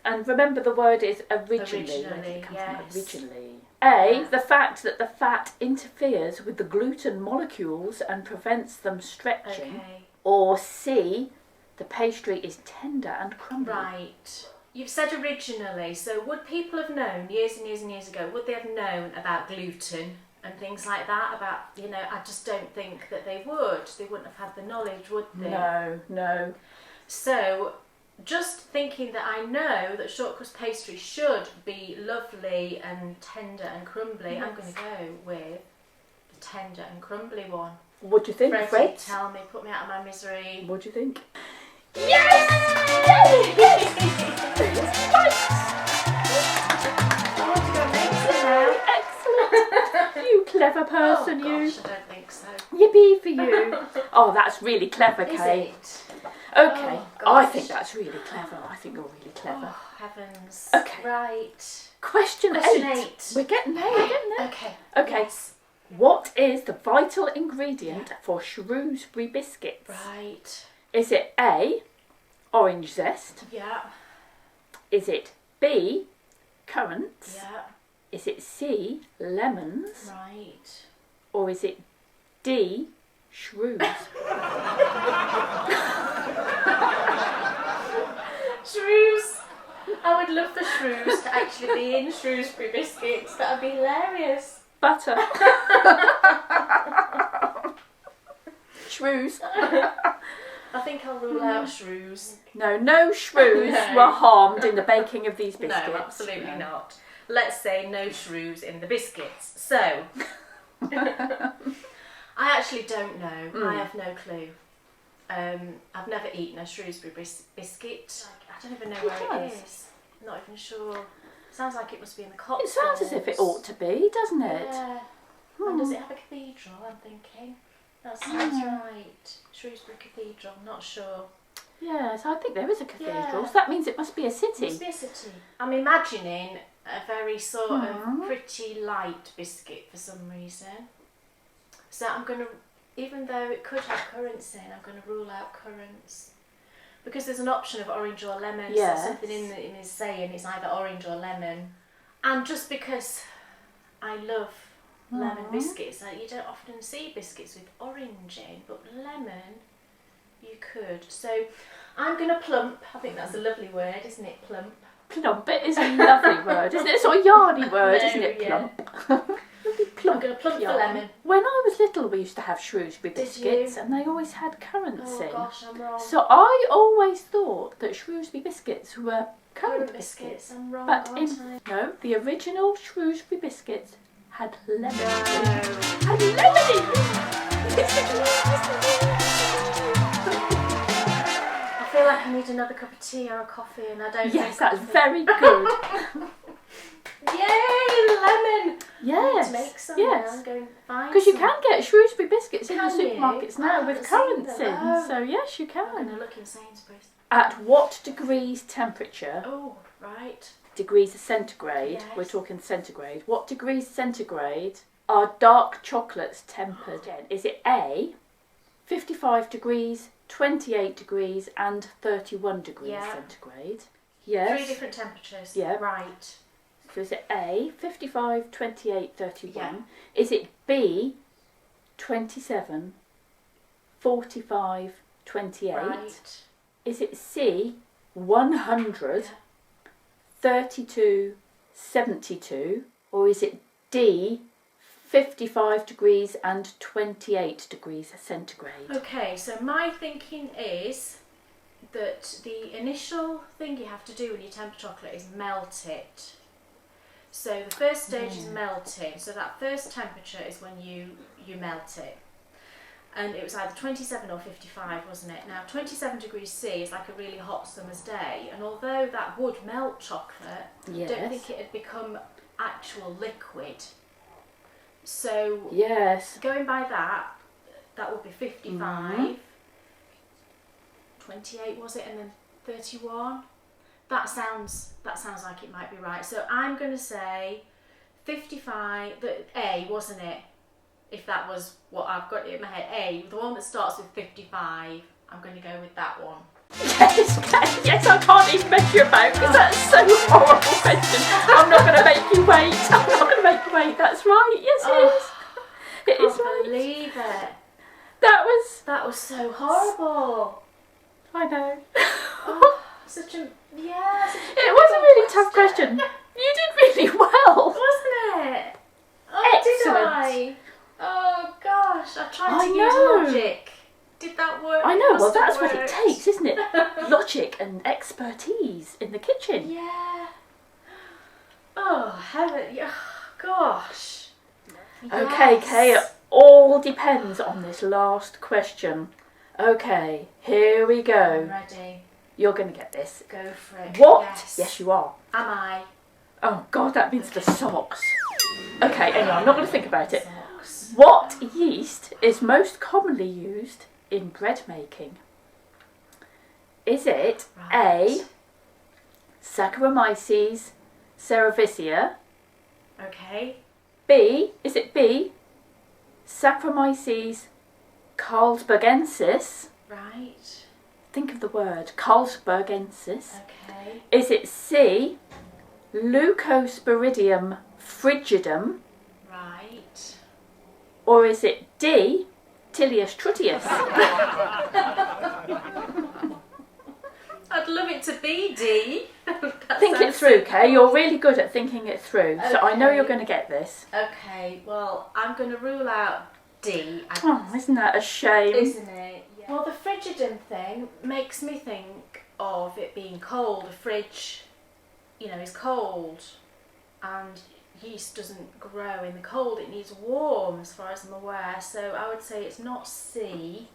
and remember the word is originally. Where did it come from? Originally. A, the fact that the fat interferes with the gluten molecules and prevents them stretching. Okay. Or C, the pastry is tender and crumbly. Right. You've said originally, so would people have known years and years and years ago, would they have known about gluten and things like that? About, I just don't think that they would. They wouldn't have had the knowledge, would they? No. So, just thinking that I know that short crust pastry should be lovely and tender and crumbly, I'm going to go with the tender and crumbly one. What do you think, Fred? Tell me, put me out of my misery. What do you think? Yes! Yes! I want to go make some now. Excellent. You clever person, oh, you. Gosh, I don't think so. Yippee for you. Oh, that's really clever, Kate. Is it? Okay, Oh, I gosh. think that's really clever. I think you're really clever. Oh, heavens. Okay. Right. Question 8. We're getting there, we're getting there. Okay. Okay. Yes. What is the vital ingredient for Shrewsbury biscuits? Right. Is it A, orange zest? Yeah. Is it B, currants? Yeah. Is it C, lemons? Right. Or is it D, shrews? Shrews. I would love the shrews to actually be in Shrewsbury biscuits. That would be hilarious. Butter. Shrews. I think I'll rule out shrews. No shrews No. were harmed in the baking of these biscuits. No, absolutely not. Let's say no shrews in the biscuits. So, I actually don't know. I have no clue. I've never eaten a Shrewsbury biscuit. I don't even know where it is. Not even sure. Sounds like it must be in the It Cotswolds. sounds as if it ought to be, doesn't it? Yeah. And does it have a cathedral? I'm thinking. That sounds right. Shrewsbury Cathedral. Not sure. Yes, I think there is a cathedral. Yeah. So that means it must be a city. It must be a city. I'm imagining a very sort of pretty light biscuit for some reason. So I'm going to, even though it could have currants in, I'm going to rule out currants. Because there's an option of orange or lemon, Yes. so something in his saying it's either orange or lemon. And just because I love lemon biscuits, like you don't often see biscuits with orange in, but lemon, you could. So I'm going to plump. I think that's a lovely word, isn't it, plump? Plump. It is a lovely word, isn't it? It's sort of yarny word, No, isn't it? yeah. Plump. I'm going to plump the lemon. When I was little, we used to have Shrewsbury Did biscuits, you? and they always had currants Oh in. gosh, I'm wrong. So I always thought that Shrewsbury biscuits were currant biscuits. I'm wrong, But aren't I? no, the original Shrewsbury biscuits had lemon. No. Had I feel like I need another cup of tea or a coffee, and I don't. Yes, drink that's coffee. very good. Yay, lemon! Yes. To make some yes. now. I'm going to find Because you some. can get Shrewsbury biscuits in the Can you? supermarkets I now haven't with seen currants them. in. Oh. So yes, you I'm going can. to look in Sainsbury's. At what degrees temperature, Oh, right. degrees centigrade, Yes. we're talking centigrade, what degrees centigrade are dark chocolates tempered in? Is it A, 55 degrees, 28 degrees and 31 degrees Yeah. centigrade? Yes. 3 different temperatures. Yeah. Right. So is it A, 55, 28, 31? Yeah. Is it B, 27, 45, 28? Right. Is it C, 100, Yeah. 32, 72? Or is it D, 55 degrees and 28 degrees centigrade? Okay, so my thinking is that the initial thing you have to do when you temper chocolate is melt it. So the first stage is melting. So that first temperature is when you melt it. And it was either 27 or 55, wasn't it? Now 27 degrees C is like a really hot summer's day, and although that would melt chocolate, Yes. I don't think it had become actual liquid. So Yes. going by that would be 55. 28 was it, and then 31. That sounds like it might be right. So I'm going to say 55. The A, wasn't it? If that was what I've got in my head, A, the one that starts with 55. I'm going to go with that one. Yes, I can't even make you about because that's so horrible question. I'm not going to make you wait. I'm not going to make you wait. That's right. Yes, it is. It is I can't right. believe it. That was so horrible. I know. Oh, such a It was a really tough question. You did really well. Wasn't it? Oh, Excellent. did I? Oh gosh, I tried I to know. use logic. Did that work? I know. It Well, must have that's what it worked. takes, isn't it? Logic and expertise in the kitchen. Yeah. Oh, heaven. Oh, gosh. Okay, Yes. Kate. all depends on this last question. Okay, here we go. I'm ready. You're going to get this. Go for it. What? Yes. Yes, you are. Am I? Oh, God, that means the socks. Okay, anyway, I'm not going to think about it. Socks. What yeast is most commonly used in bread making? Is it Right. A, Saccharomyces cerevisiae? Okay. B, is it B, Saccharomyces carlsbergensis? Right. Think of the word, carlsbergensis. Okay. Is it C, Leucosporidium frigidum? Right. Or is it D, Tilius trutius? I'd love it to be D. Think it through, Kay. You're really good at thinking it through, so I know Okay. you're going to get this. Okay, well, I'm going to rule out D. Oh, isn't that a shame? Isn't it? Yeah. Well, the frigidum thing makes me think of it being cold. A fridge, is cold, and yeast doesn't grow in the cold. It needs warm, as far as I'm aware. So I would say it's not C.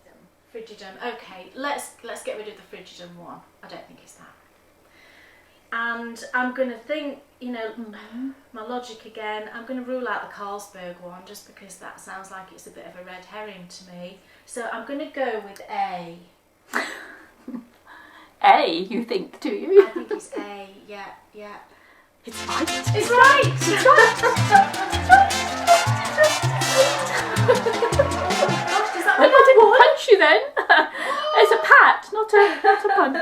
Frigidum. Okay, let's get rid of the frigidum one. I don't think it's that. And I'm going to think, my logic again, I'm going to rule out the Carlsberg one just because that sounds like it's a bit of a red herring to me. So I'm going to go with A. A, you think, do you? I think it's A, yeah. It's right. It's right! It's right. Does that Well, mean I didn't I punch you then. It's a pat, not a punch. won?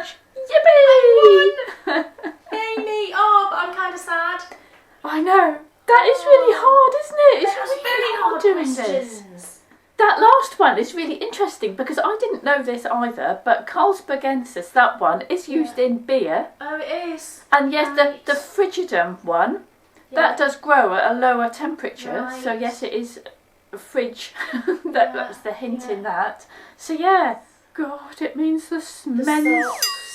Yippee! Amy! Oh, but I'm kind of sad. I know. That is really hard, isn't it? It's That was really hard doing this. questions. That last one is really interesting because I didn't know this either, but Carlsbergensis, that one, is used in beer. Oh, it is. And yes, Right. the frigidum one, Yeah. that does grow at a lower temperature. Right. So yes, it is a fridge. That was the hint Yeah. in that. So yeah, God, it means the men's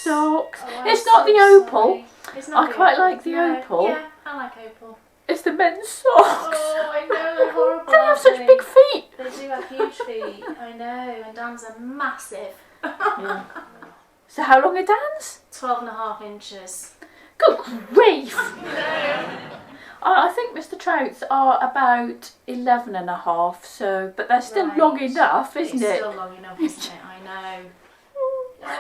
socks. Oh, I'm It's not so the opal. sorry. It's not I the quite opal. like the No. opal. Yeah, I like opal. It's the men's socks. Oh, I know, they're horrible. They have aren't such they? big feet. They do have huge feet, I know, and Dan's are massive. Yeah. So how long are Dan's? 12.5 inches. Good grief! I think Mr. Trout's are about 11 and a half, so, but they're still Right. long enough, isn't It's it? still long enough, isn't it? I know.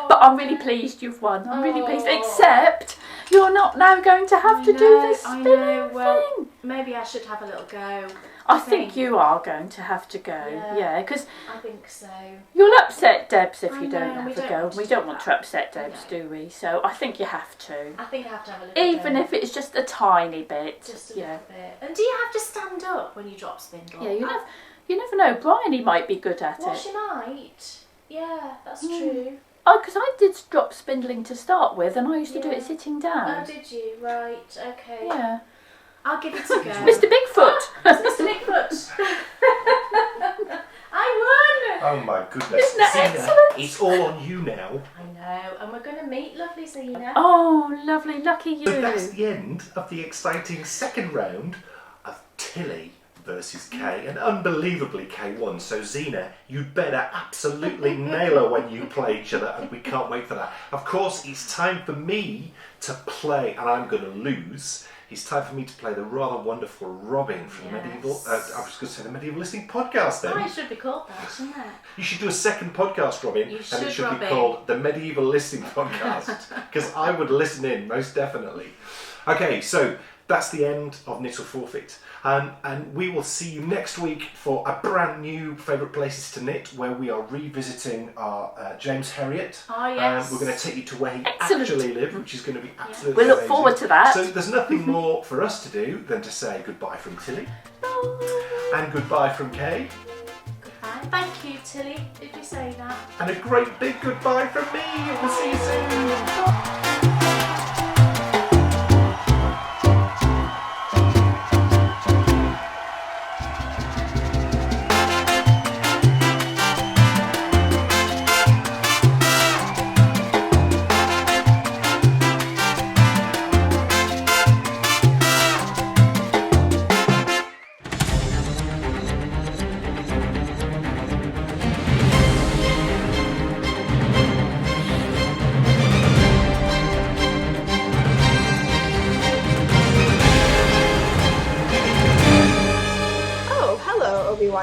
But I'm really pleased you've won. I'm really pleased. Oh. Except you're not now going to have to do this I spinning know. Well, thing. maybe I should have a little go. I think you are going to have to go. Yeah. Yeah, because I think so. you'll upset Debs if I you know, don't have we a don't go. want to We do don't want that. to upset Debs, No. do we? So I think you have to. I think I have to have a little Even go. if it's just a tiny bit. Just a yeah. little bit. And do you have to stand up when you drop spindle? Yeah, you never know. Bryony might be good at Well, it. she might. Yeah, that's true. Oh, because I did drop spindling to start with, and I used to do Yeah. it sitting down. Oh, did you? Right, okay. Yeah. I'll give it a go. Mr. Bigfoot! It's Mr. Bigfoot. I won! Oh my goodness. Isn't that Zena, excellent? it's all on you now. I know, and we're going to meet lovely Zena. Oh, lovely, lucky you. So that's the end of the exciting second round of Tilly versus Kay, and unbelievably Kay won. So Zena, you'd better absolutely nail her when you play each other, and we can't wait for that. Of course, it's time for me to play, and I'm going to lose. It's time for me to play the rather wonderful Robin from the Medieval. I was going to say the Medieval Listening Podcast. Then Oh, it should be called that, shouldn't it? you should do a second podcast, Robin, You and should, it should be Robin. called the Medieval Listening Podcast, because I would listen in most definitely. Okay, so that's the end of Knit or Forfeit. And we will see you next week for a brand new Favourite Places to Knit, where we are revisiting our James Herriot. Oh, yes. We're going to take you to where he Excellent. actually lived, which is going to be absolutely We look amazing. forward to that. So there's nothing more for us to do than to say goodbye from Tilly and goodbye from Kay, Goodbye. Thank you, Tilly. Did you say that? and a great big goodbye from me. We'll see you soon.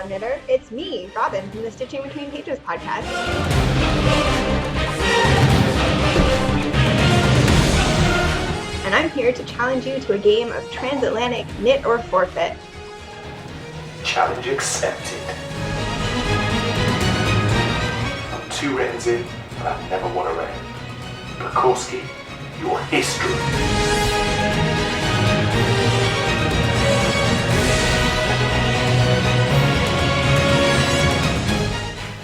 catalog knitter. It's me, Robin, from the Stitching Between Pages podcast. And I'm here to challenge you to a game of transatlantic knit or forfeit. Challenge accepted. I'm 2 reigns in, and I've never won a reign. Pekorski, your history.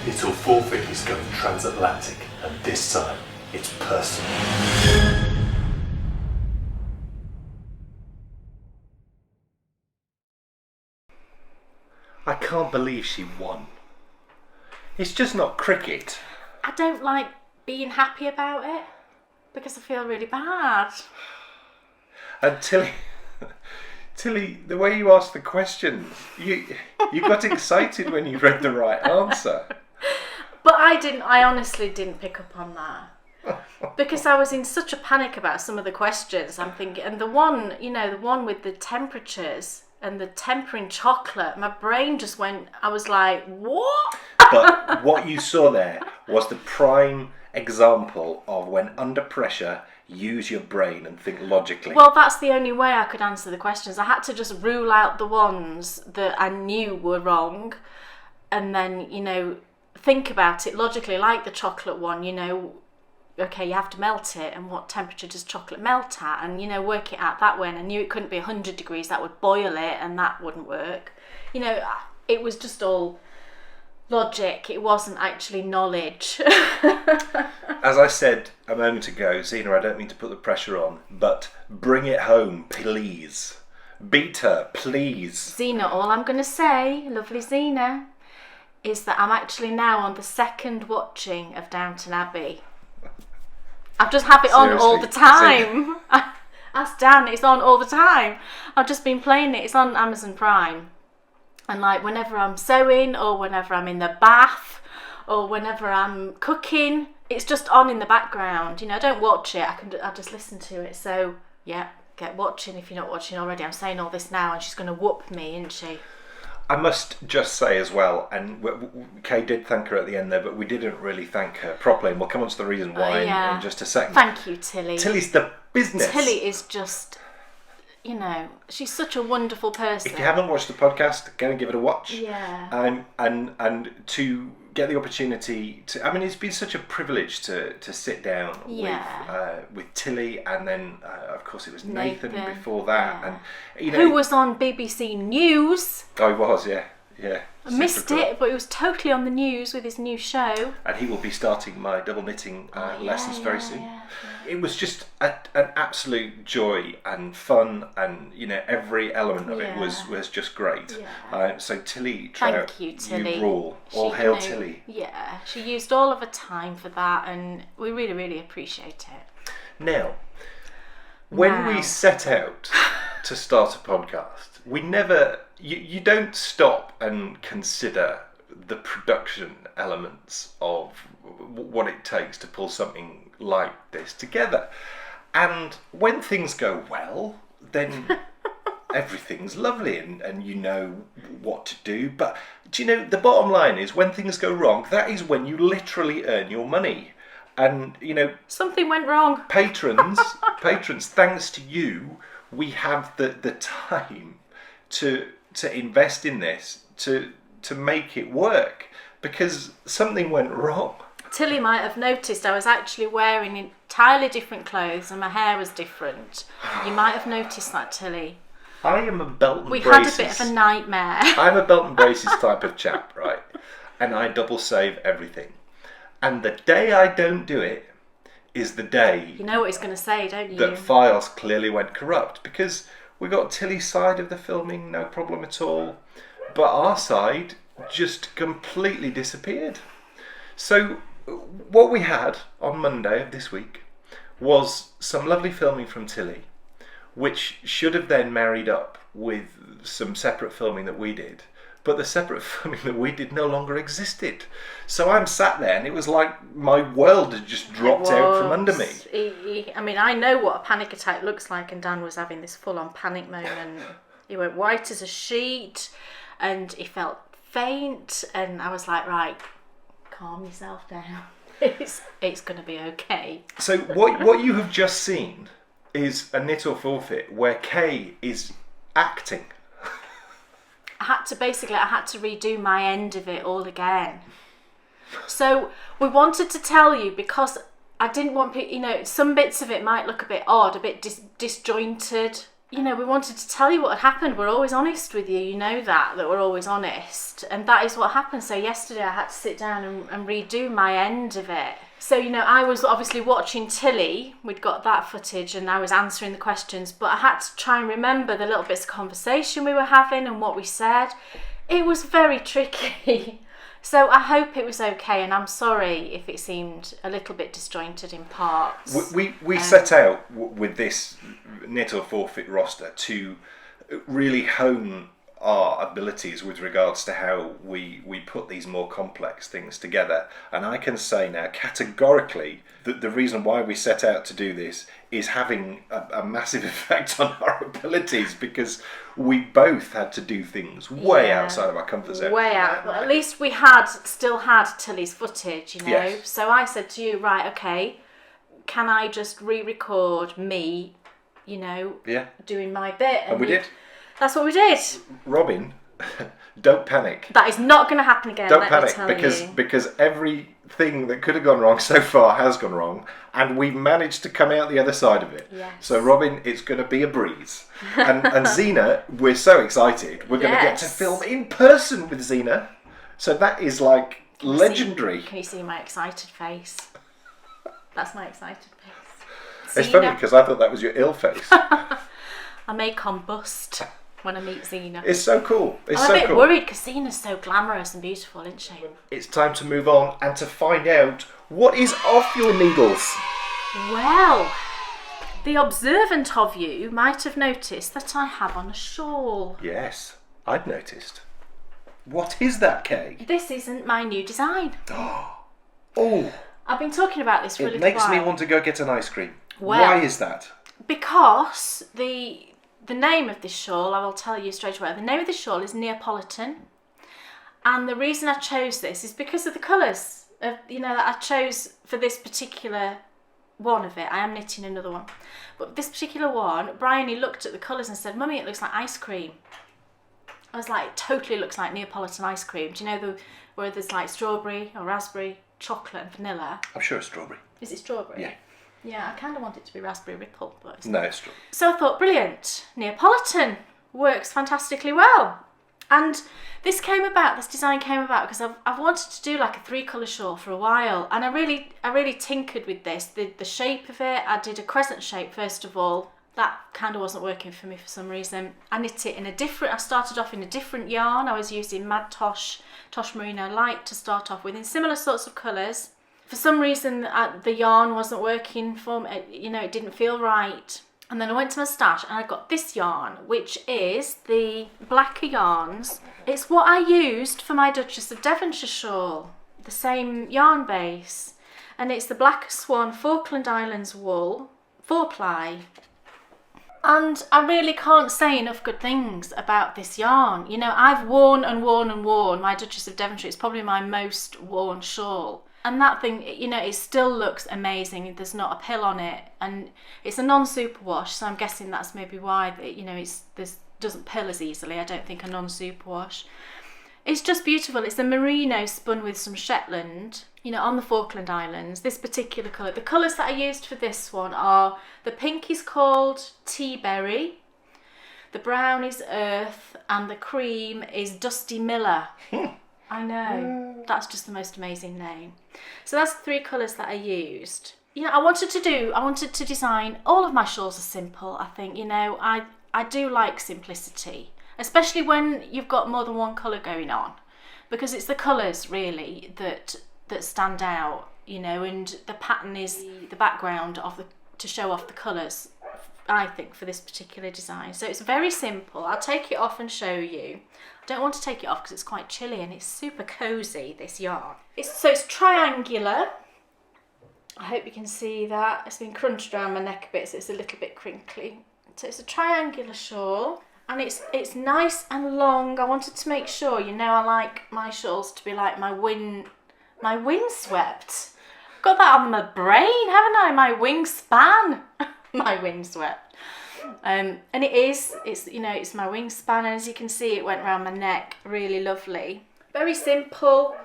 Little Forfeit is going transatlantic, and this time, it's personal. I can't believe she won. It's just not cricket. I don't like being happy about it because I feel really bad. And Tilly, the way you asked the questions, you got excited when you read the right answer. But I honestly didn't pick up on that. Because I was in such a panic about some of the questions. I'm thinking, and the one with the temperatures and the tempering chocolate, my brain just went, I was like, what? But what you saw there was the prime example of when under pressure, use your brain and think logically. Well, that's the only way I could answer the questions. I had to just rule out the ones that I knew were wrong and then, think about it logically, like the chocolate one, okay, you have to melt it, and what temperature does chocolate melt at, and work it out that way. And I knew it couldn't be 100 degrees, that would boil it, and that wouldn't work. It was just all logic, it wasn't actually knowledge. As I said a moment ago, Zena, I don't mean to put the pressure on, but bring it home, please. Beat her, please. Zena, all I'm going to say, lovely Zena, is that I'm actually now on the second watching of Downton Abbey. I just have it on all the time. Ask Dan, it's on all the time. I've just been playing it. It's on Amazon Prime. And whenever I'm sewing or whenever I'm in the bath or whenever I'm cooking, it's just on in the background. I don't watch it. I just listen to it. So, yeah, get watching if you're not watching already. I'm saying all this now and she's going to whoop me, isn't she? I must just say as well, and Kay did thank her at the end there, but we didn't really thank her properly, and we'll come on to the reason why in just a second. Thank you, Tilly. Tilly's the business. Tilly is just, she's such a wonderful person. If you haven't watched the podcast, go and give it a watch. Yeah. And to get the opportunity to, it's been such a privilege to sit down with Tilly, and then of course it was Nathan before that, and who was on BBC News. Oh, he was, yeah. I missed it, but he was totally on the news with his new show. And he will be starting my double knitting lessons very soon. It was just an absolute joy and fun, and every element of it was just great. So Tilly, thank you, Tilly. You rule. All hail Tilly. Yeah, she used all of her time for that, and we really, really appreciate it. Now, when we set out to start a podcast, we never. You don't stop and consider the production elements of what it takes to pull something like this together. And when things go well, then everything's lovely and you know what to do. But do you know, the bottom line is when things go wrong, that is when you literally earn your money. And, something went wrong. Patrons, thanks to you, we have the time to invest in this, to make it work, because something went wrong. Tilly might have noticed I was actually wearing entirely different clothes and my hair was different. You might have noticed that, Tilly. I am a belt and braces. We had a bit of a nightmare. I'm a belt and braces type of chap, right? And I double save everything. And the day I don't do it is the day... You know what he's going to say, don't you? That files clearly went corrupt, because we got Tilly's side of the filming, no problem at all. But our side just completely disappeared. So what we had on Monday of this week was some lovely filming from Tilly, which should have then married up with some separate filming that we did. But the separate filming that we did no longer existed. So I'm sat there and it was like my world had just dropped out from under me. I know what a panic attack looks like, and Dan was having this full-on panic moment. He went white as a sheet and he felt faint, and I was like, right, calm yourself down. It's going to be okay. So what you have just seen is a knit or forfeit where Kay is acting. I had to redo my end of it all again. So we wanted to tell you, because I didn't want people, some bits of it might look a bit odd, a bit disjointed. We wanted to tell you what had happened. We're always honest with you. You know that we're always honest. And that is what happened. So yesterday I had to sit down and redo my end of it. So, I was obviously watching Tilly. We'd got that footage and I was answering the questions. But I had to try and remember the little bits of conversation we were having and what we said. It was very tricky. So I hope it was okay, and I'm sorry if it seemed a little bit disjointed in parts. We set out with this knit or forfeit roster to really hone our abilities with regards to how we put these more complex things together. And I can say now categorically that the reason why we set out to do this is having a massive effect on our abilities, because we both had to do things way outside of our comfort zone. Way out. But at least we still had Tilly's footage, Yes. So I said to you, right, okay, can I just re-record me, doing my bit? And we did. That's what we did. Robin, don't panic. That is not going to happen again. Don't panic, because everything that could have gone wrong so far has gone wrong, and we've managed to come out the other side of it. Yes. So Robin, it's going to be a breeze. And Zena, we're so excited. We're going to get to film in person with Zena. So that is like legendary. Can you see my excited face? That's my excited face. It's funny because I thought that was your ill face. I may combust when I meet Zena. It's so cool. I'm a bit worried because Zena's so glamorous and beautiful, isn't she? It's time to move on and to find out what is off your needles. Well, the observant of you might have noticed that I have on a shawl. Yes, I'd noticed. What is that, Kay? This isn't my new design. Oh, I've been talking about this for a little while. It makes me want to go get an ice cream. Well, why is that? Because the name of this shawl, I will tell you straight away, the name of this shawl is Neapolitan. And the reason I chose this is because of the colours that I chose for this particular one of it. I am knitting another one. But this particular one, Brian, he looked at the colours and said, Mummy, it looks like ice cream. I was like, it totally looks like Neapolitan ice cream. Do you know where there's like strawberry or raspberry, chocolate and vanilla? I'm sure it's strawberry. Is it strawberry? Yeah. Yeah, I kind of want it to be raspberry ripple, but no, it's strawberry. So I thought, brilliant, Neapolitan works fantastically well. And this design came about because I've wanted to do like a 3-colour shawl for a while, and I really tinkered with this. The shape of it, I did a crescent shape first of all. That kind of wasn't working for me for some reason. I started off in a different yarn. I was using Mad Tosh Merino Light to start off with, in similar sorts of colours. For some reason, the yarn wasn't working for me. It didn't feel right. And then I went to my stash and I got this yarn, which is the Blacker Yarns. It's what I used for my Duchess of Devonshire shawl, the same yarn base. And it's the Black Swan Falkland Islands wool, 4-ply. And I really can't say enough good things about this yarn. I've worn and worn and worn my Duchess of Devonshire. It's probably my most worn shawl. And that thing, it still looks amazing. There's not a pill on it, and it's a non-superwash, so I'm guessing that's maybe why it doesn't pill as easily. I don't think a non-superwash. It's just beautiful. It's a merino spun with some Shetland, on the Falkland Islands. This particular colour. The colours that I used for this one are, the pink is called Tea Berry, the brown is Earth, and the cream is Dusty Miller. I know, that's just the most amazing name. So that's the 3 colours that I used. I wanted to design, all of my shawls are simple, I think. I do like simplicity, especially when you've got more than one colour going on, because it's the colours really that stand out, and the pattern is the background to show off the colours, I think, for this particular design. So it's very simple. I'll take it off and show you. I don't want to take it off because it's quite chilly and it's super cosy, this yarn. It's triangular. I hope you can see that. It's been crunched around my neck a bit, so it's a little bit crinkly. So it's a triangular shawl, And it's nice and long. I wanted to make sure, I like my shawls to be like my windswept. Got that on my brain, haven't I? My wingspan. My windswept. And it's my wingspan, and as you can see, it went around my neck. Really lovely. Very simple,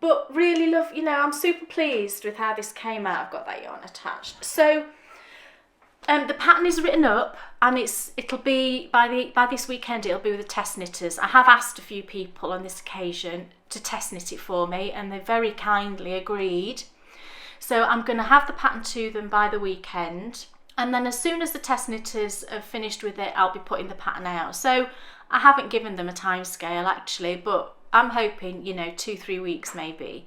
but really I'm super pleased with how this came out. I've got that yarn attached. So the pattern is written up, and it'll be by this weekend. It'll be with the test knitters. I have asked a few people on this occasion to test knit it for me, and they very kindly agreed. So I'm going to have the pattern to them by the weekend, and then as soon as the test knitters have finished with it, I'll be putting the pattern out. So I haven't given them a time scale actually, but I'm hoping 2-3 weeks maybe,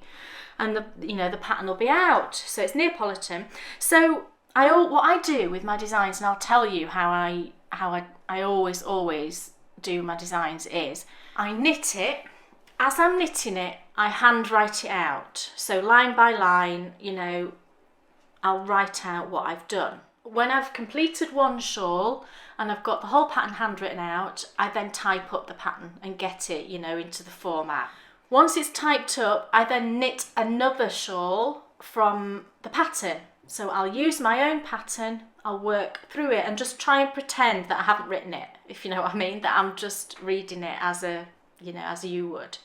and the pattern will be out. So it's Neapolitan. So what I do with my designs, and I'll tell you how I always do my designs, is I knit it. As I'm knitting it, I handwrite it out. So line by line, I'll write out what I've done. When I've completed one shawl and I've got the whole pattern handwritten out, I then type up the pattern and get it, into the format. Once it's typed up, I then knit another shawl from the pattern. So I'll use my own pattern, I'll work through it and just try and pretend that I haven't written it, if you know what I mean, that I'm just reading it as you would.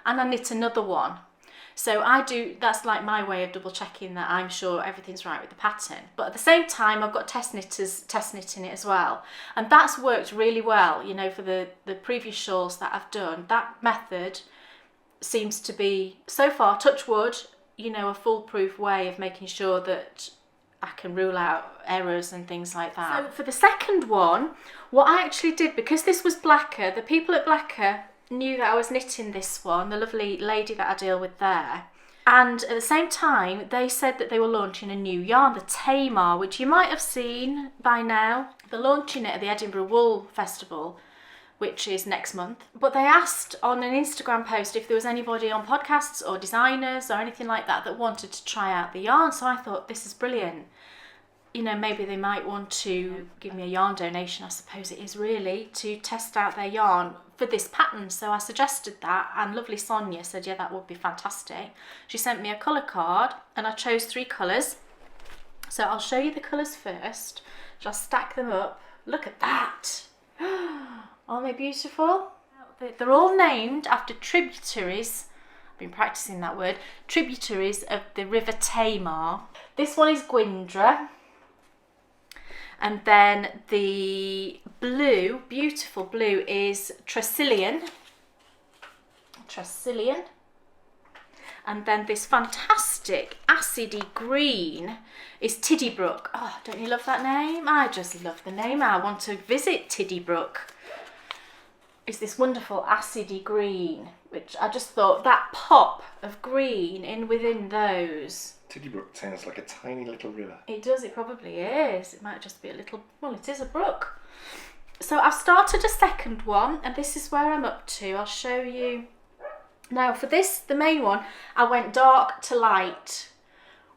And I knit another one. So that's like my way of double checking that I'm sure everything's right with the pattern. But at the same time, I've got test knitters test knitting it as well. And that's worked really well, for the previous shawls that I've done. That method seems to be, so far, touch wood, a foolproof way of making sure that I can rule out errors and things like that. So for the second one, what I actually did, because this was Blacker, the people at Blacker knew that I was knitting this one, the lovely lady that I deal with there. And at the same time, they said that they were launching a new yarn, the Tamar, which you might have seen by now. They're launching it at the Edinburgh Wool Festival, which is next month. But they asked on an Instagram post if there was anybody on podcasts or designers or anything like that wanted to try out the yarn. So I thought, this is brilliant. Maybe they might want to give me a yarn donation, I suppose it is really, to test out their yarn for this pattern. So I suggested that, and lovely Sonia said, yeah, that would be fantastic. She sent me a colour card, and I chose 3 colours. So I'll show you the colours first. I'll stack them up. Look at that. Aren't they beautiful? They're all named after tributaries. I've been practicing that word. Tributaries of the River Tamar. This one is Gwindra. And then the blue, beautiful blue, is Tresillian. And then this fantastic acidy green is Tiddybrook. Oh, don't you love that name? I just love the name. I want to visit Tiddybrook. It's this wonderful acidy green, which I just thought that pop of green within those. Tiddybrook sounds like a tiny little river. It does, it probably is. It might just be a little, well, it is a brook. So I've started a second one, and this is where I'm up to. I'll show you. Now for this, the main one, I went dark to light,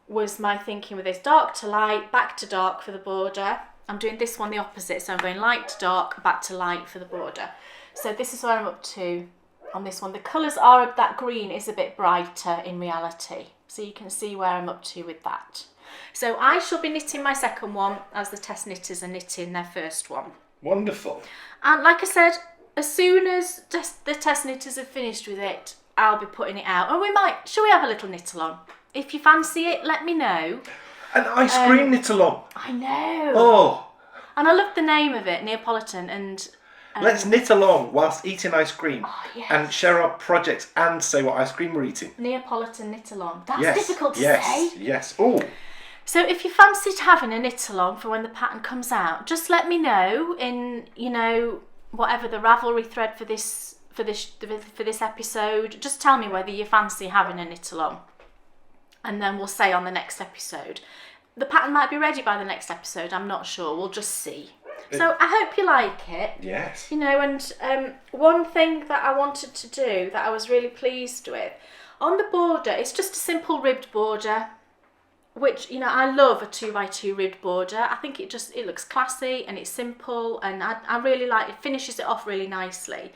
was my thinking with this. Dark to light, back to dark for the border. I'm doing this one the opposite, so I'm going light to dark, back to light for the border. So this is where I'm up to on this one. The colours are, that green is a bit brighter in reality. So you can see where I'm up to with that. So I shall be knitting my second one as the test knitters are knitting their first one. Wonderful. And like I said, as soon as the test knitters have finished with it, I'll be putting it out. And shall we have a little knit along? If you fancy it, let me know. An ice cream knit along. I know. Oh. And I love the name of it, Neapolitan, and... let's knit along whilst eating ice cream, yes. And share our projects and say what ice cream we're eating. Neapolitan knit along. That's yes, difficult to yes, say. Yes. Oh. So if you fancied having a knit along for when the pattern comes out, just let me know in whatever the Ravelry thread for this episode. Just tell me whether you fancy having a knit along, and then we'll say on the next episode. The pattern might be ready by the next episode. I'm not sure. We'll just see. So I hope you like it. Yes. And one thing that I wanted to do that I was really pleased with, on the border, it's just a simple ribbed border. which, you know, I love a 2x2 ribbed border. I think it looks classy and it's simple, and I really like it. Finishes it off really nicely.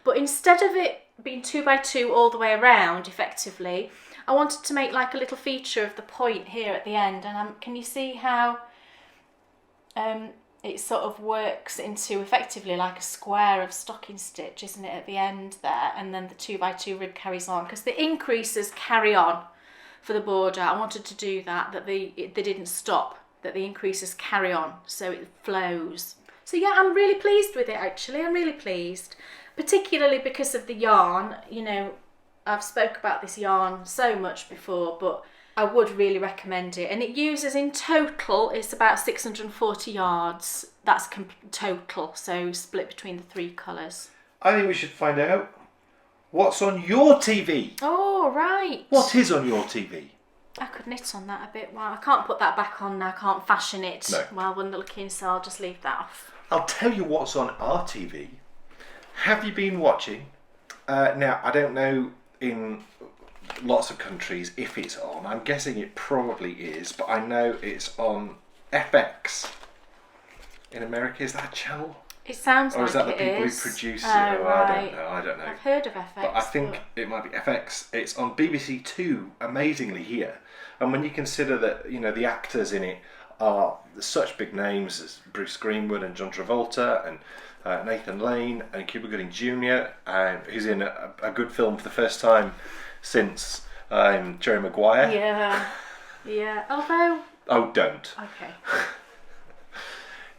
But instead of it being 2x2 all the way around, effectively, I wanted to make like a little feature of the point here at the end. And can you see how it sort of works into effectively like a square of stocking stitch, isn't it, at the end there? And then the 2x2 rib carries on, because the increases carry on for the border. I wanted to do that they didn't stop, that the increases carry on, so it flows. So yeah, I'm really pleased with it, actually. I'm really pleased, particularly because of the yarn. You know, I've spoke about this yarn so much before, but I would really recommend it. And it uses, in total, it's about 640 yards. That's total, so split between the 3 colours. I think we should find out what's on your TV. Oh, right. What is on your TV? I could knit on that a bit. Well, I can't put that back on now. I can't fashion it while we're looking, so I'll just leave that off. I'll tell you what's on our TV. Have you been watching? Now, I don't know in lots of countries if it's on. I'm guessing it probably is, but I know it's on FX. In America, is that a channel? It sounds like it is. Or is that the people who produce it? Right. I don't know. I've heard of FX. But I think it might be FX. It's on BBC Two, amazingly here. And when you consider that, you know, the actors in it are such big names as Bruce Greenwood and John Travolta and Nathan Lane and Cuba Gooding Jr., who's in a good film for the first time since Jerry Maguire. Yeah. Although... Oh, don't. Okay.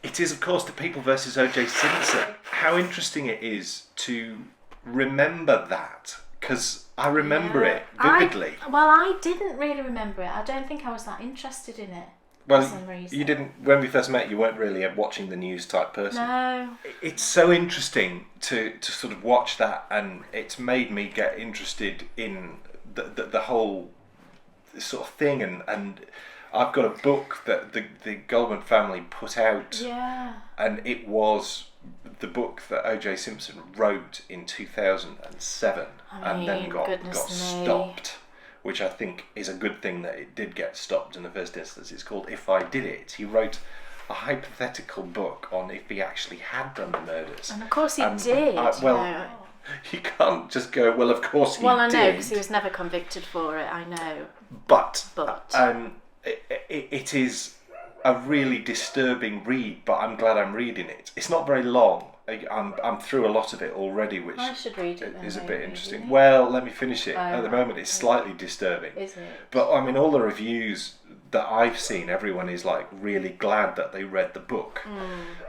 It is, of course, The People versus O.J. Simpson. How interesting it is to remember that, because I remember it vividly. I didn't really remember it. I don't think I was that interested in it. Well, for some reason. You didn't. When we first met, you weren't really a watching the news type person. No. It's so interesting to sort of watch that, and it's made me get interested in the whole sort of thing, and I've got a book that the Goldman family put out, and it was the book that O.J. Simpson wrote in 2007, and then got stopped, which I think is a good thing that it did get stopped in the first instance. It's called If I Did It. He wrote a hypothetical book on if he actually had done the murders. And of course he did. You can't just go, well, of course he did. Well, I know, because he was never convicted for it, I know. But. It is a really disturbing read, but I'm glad I'm reading it. It's not very long. I'm through a lot of it already, which I should read it then, is a bit maybe, interesting. Well, let me finish it. At the moment, it's slightly disturbing. Is it? But I mean, all the reviews that I've seen, everyone is like really glad that they read the book,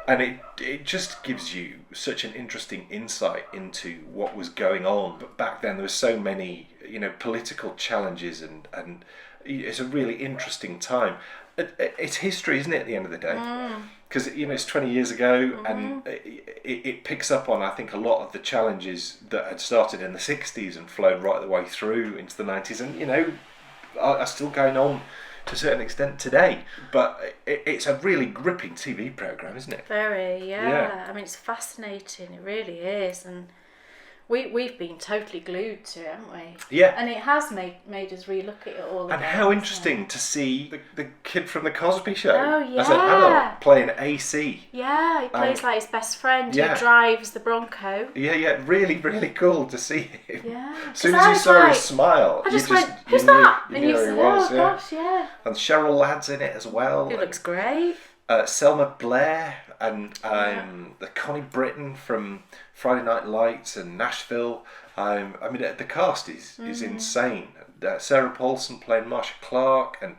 and it just gives you such an interesting insight into what was going on. But back then, there were so many, you know, political challenges and it's a really interesting time. It's history, isn't it, at the end of the day? Because, you know, it's 20 years ago, and it picks up on, I think, a lot of the challenges that had started in the 60s and flowed right the way through into the 90s, and, you know, are still going on to a certain extent today. But it's a really gripping TV programme, isn't it? Very, yeah. I mean, it's fascinating, it really is, and we've been totally glued to it, haven't we? Yeah. And it has made us re-look at it all again. And how interesting to see the kid from the Cosby Show as an yeah. adult playing AC. Yeah, he plays like his best friend yeah. who drives the Bronco. Yeah, really, really cool to see him. Yeah. As soon as you saw his smile, I just went, who's that? And you said, oh gosh, yeah. And Cheryl Ladd's in it as well. He looks great. Selma Blair and the Connie Britton from Friday Night Lights and Nashville. I mean, the cast is insane. Sarah Paulson playing Marcia Clark, and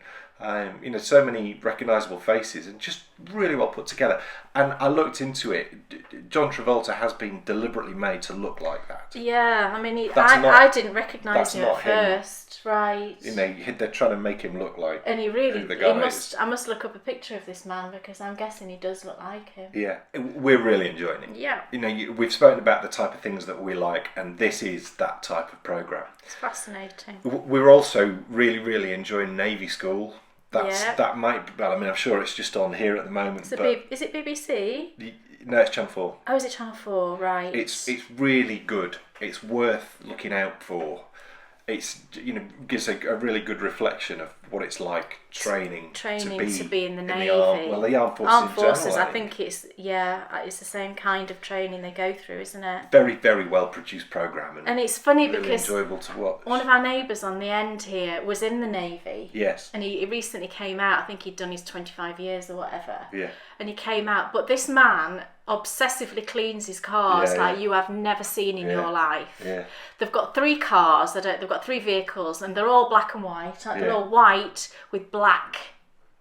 you know, so many recognisable faces, and just really well put together. And I looked into it. John Travolta has been deliberately made to look like that. Yeah, I mean, I didn't recognise him at first, right? You know, they're trying to make him look like. And he really, who the guy is. I must look up a picture of this man because I'm guessing he does look like him. Yeah, we're really enjoying it. Yeah. You know, we've spoken about the type of things that we like, and this is that type of programme. It's fascinating. We're also really, really enjoying Navy School. That might. Well, I mean, I'm sure it's just on here at the moment. Is it BBC? No, it's Channel 4. Oh, is it Channel 4? Right. It's really good. It's worth looking out for. it's gives a really good reflection of what it's like training to be in the Navy. The armed forces. I think it's the same kind of training they go through, isn't it? Very, very well produced program, and it's funny really because enjoyable to watch. One of our neighbours on the end here was in the Navy. Yes. And he recently came out. I think he'd done his 25 years or whatever. Yeah. And he came out, but this man obsessively cleans his cars you have never seen in your life. Yeah. They've got 3 cars. They've got 3 vehicles, and they're all black and white. They're all white with black,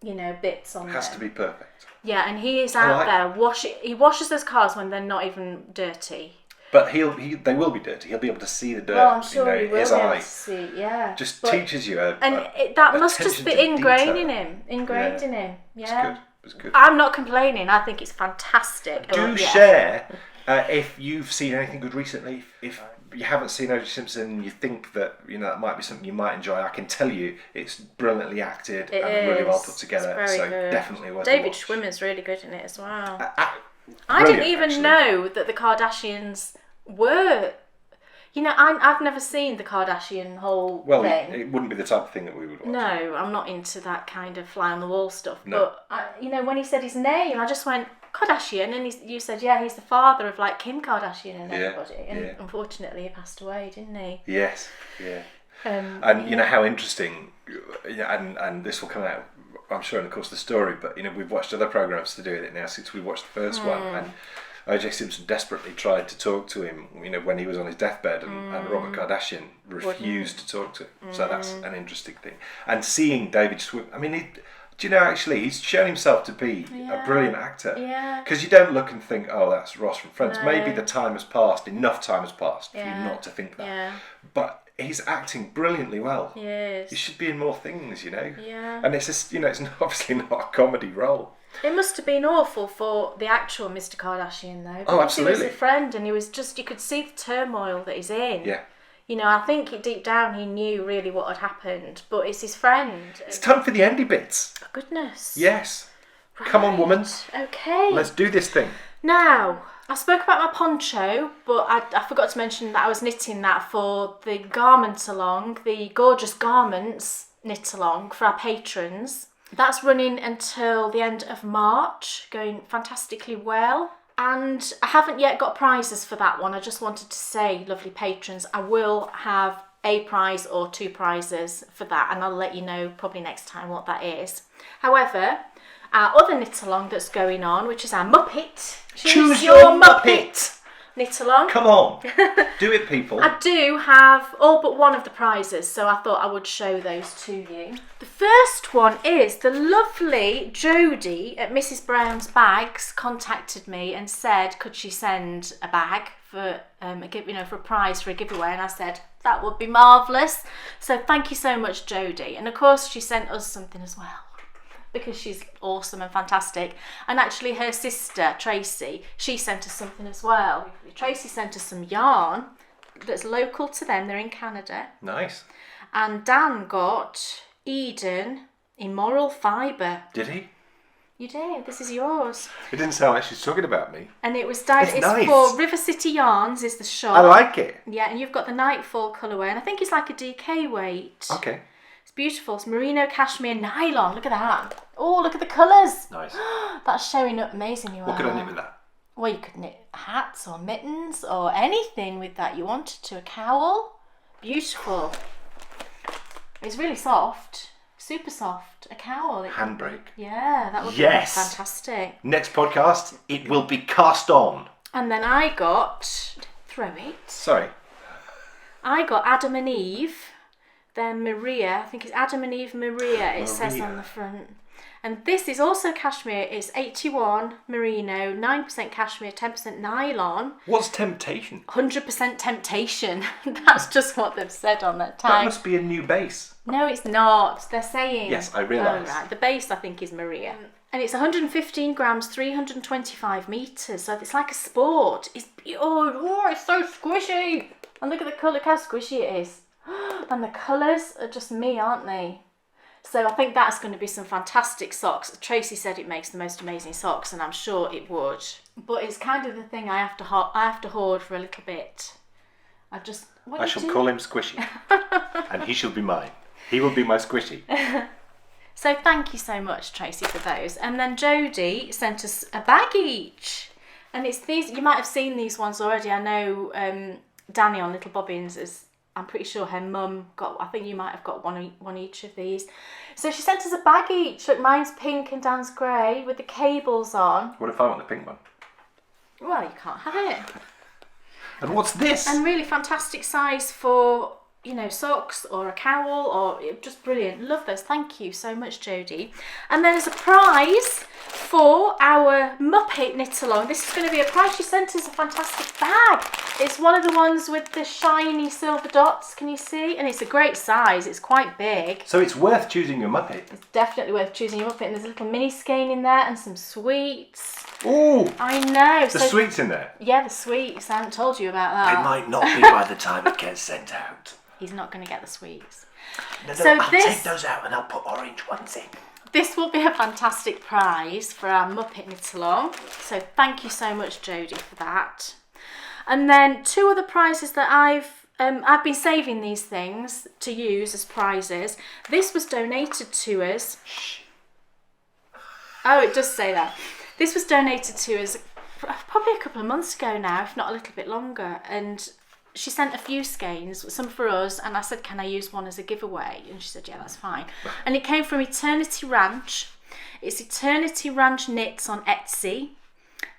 bits on them. Has to be perfect. Yeah, and he is out there He washes those cars when they're not even dirty. But they will be dirty. He'll be able to see the dirt. Well, I'm sure he will his be able eye. to see. Yeah. Just teaches you that must just be ingrained in him. Yeah. It's good. It's good. I'm not complaining. I think it's fantastic. Do share if you've seen anything good recently. If you haven't seen O.J. Simpson and you think that that might be something you might enjoy, I can tell you it's brilliantly acted and really well put together. It's very good. Definitely worth David watch. Schwimmer's really good in it as well. I didn't even know that the Kardashians were. I've never seen the Kardashian whole thing. Well, it wouldn't be the type of thing that we would watch. No, I'm not into that kind of fly on the wall stuff. No. But when he said his name, I just went Kardashian, and you said, he's the father of Kim Kardashian and everybody. And unfortunately, he passed away, didn't he? Yes. Yeah. And you know how interesting, and this will come out, I'm sure, in the course of the story. But we've watched other programs to do with it now since we watched the first one, and O.J. Simpson desperately tried to talk to him, when he was on his deathbed, and Robert Kardashian refused to talk to him. So that's an interesting thing. And seeing David Schwimmer, actually, he's shown himself to be a brilliant actor. Yeah. Because you don't look and think, oh, that's Ross from Friends. No. Maybe enough time has passed for you not to think that. Yeah. But he's acting brilliantly well. Yes. He should be in more things, Yeah. And it's just, it's obviously not a comedy role. It must have been awful for the actual Mr. Kardashian, though. Oh, absolutely. He was a friend, and he was you could see the turmoil that he's in. Yeah. I think deep down he knew really what had happened, but it's his friend. It's time for the endy bits. Oh, goodness. Yes. Right. Come on, woman. Okay. Let's do this thing. Now, I spoke about my poncho, but I forgot to mention that I was knitting that for the garment along, the Gorgeous Garments knit along for our patrons. That's running until the end of March, going fantastically well. And I haven't yet got prizes for that one. I just wanted to say, lovely patrons, I will have a prize or 2 prizes for that, and I'll let you know probably next time what that is. However, our other knit along that's going on, which is our Muppet. Choose your Muppet! Knit along. Come on. Do it, people. I do have all but one of the prizes, so I thought I would show those to you. The first one is the lovely Jodie at Mrs. Brown's Bags contacted me and said, could she send a bag for for a prize for a giveaway, and I said that would be marvellous. So thank you so much, Jodie. And of course, she sent us something as well, because she's awesome and fantastic. And actually her sister, Tracy, she sent us something as well. Tracy sent us some yarn that's local to them. They're in Canada. Nice. And Dan got Eden Immoral Fibre. Did he? You did. This is yours. It didn't sound like she's talking about me. And it was dyed. It's nice. for River City Yarns is the shop. I like it. Yeah, and you've got the Nightfall colourway, and I think it's like a DK weight. Okay. It's beautiful. It's merino cashmere nylon. Look at that. Oh, look at the colours. Nice. That's showing up amazingly well. What could I knit with that? Well, you could knit hats or mittens or anything with that you wanted to. A cowl. Beautiful. It's really soft. Super soft. A cowl. Handbrake. Yeah, that would be fantastic. Next podcast, it will be cast on. And then I got... Throw it. Sorry. I got Adam and Eve. They're Maria. I think it's Adam and Eve Maria, it says on the front. And this is also cashmere. It's 81 merino, 9% cashmere, 10% nylon. What's temptation? 100% temptation. That's just what they've said on that tag. That must be a new base. No, it's not. They're saying... Yes, I realise. Oh, right. The base, I think, is Maria. And it's 115 grams, 325 metres. So it's like a sport. It's so squishy. And look at the colour, look how squishy it is. And the colours are just me, aren't they? So I think that's going to be some fantastic socks. Tracy said it makes the most amazing socks, and I'm sure it would. But it's kind of the thing I have to hoard for a little bit. I shall call him Squishy. And he shall be mine. He will be my Squishy. So thank you so much, Tracy, for those. And then Jodie sent us a bag each. And it's these, you might have seen these ones already. I know Danny on Little Bobbins is, I'm pretty sure her mum got, I think you might have got one each of these. So she sent us a bag each. Look, mine's pink and Dan's grey with the cables on. What if I want the pink one? Well, you can't have it. And what's this? And really fantastic size for, socks or a cowl, or just brilliant. Love those. Thank you so much, Jodie. And then as a prize for our Muppet knit along, this is going to be a prize. She sent us a fantastic bag. It's one of the ones with the shiny silver dots. Can you see? And it's a great size. It's quite big. So it's worth choosing your Muppet. It's definitely worth choosing your Muppet. And there's a little mini skein in there and some sweets. Ooh! I know. The sweets in there? Yeah, the sweets. I haven't told you about that. They might not be by the time it gets sent out. He's not going to get the sweets. No, So I'll this- take those out and I'll put orange ones in. This will be a fantastic prize for our Muppet knit along. So thank you so much, Jodie, for that. And then 2 other prizes that I've been saving these things to use as prizes. This was donated to us. Oh, it does say that. This was donated to us probably a couple of months ago now, if not a little bit longer. And she sent a few skeins, some for us, and I said, can I use one as a giveaway? And she said, yeah, that's fine. And it came from Eternity Ranch. It's Eternity Ranch Knits on Etsy.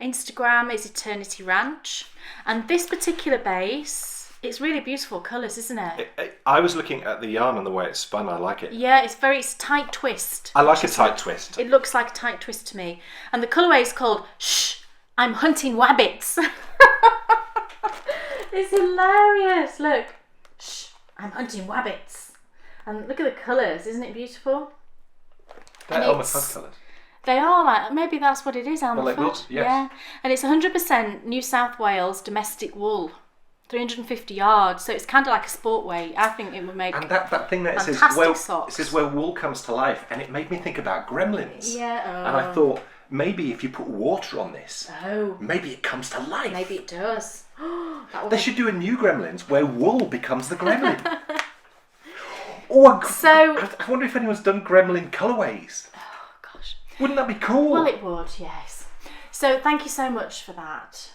Instagram is Eternity Ranch. And this particular base, it's really beautiful colours, isn't it? I was looking at the yarn and the way it's spun. I like it. Yeah, it's a tight twist. I like a tight twist. It looks like a tight twist to me. And the colourway is called Shh, I'm Hunting Wabbits. It's hilarious. Look. Shh, I'm hunting wabbits. And look at the colours. Isn't it beautiful? They're Elmer Fudd colours. They are like, maybe that's what it is, Elmer Well, Fudd. they will, yes. Yeah. And it's 100% New South Wales domestic wool. 350 yards. So it's kind of like a sport weight. I think it would make And that thing that says, fantastic socks. it says where wool comes to life, and it made me think about gremlins. Yeah. And I thought, maybe if you put water on this, Oh. maybe it comes to life. Maybe it does. That would They should do a new Gremlins where wool becomes the gremlin. I wonder if anyone's done gremlin colourways. Oh, gosh. Wouldn't that be cool? Well, it would, yes. So thank you so much for that.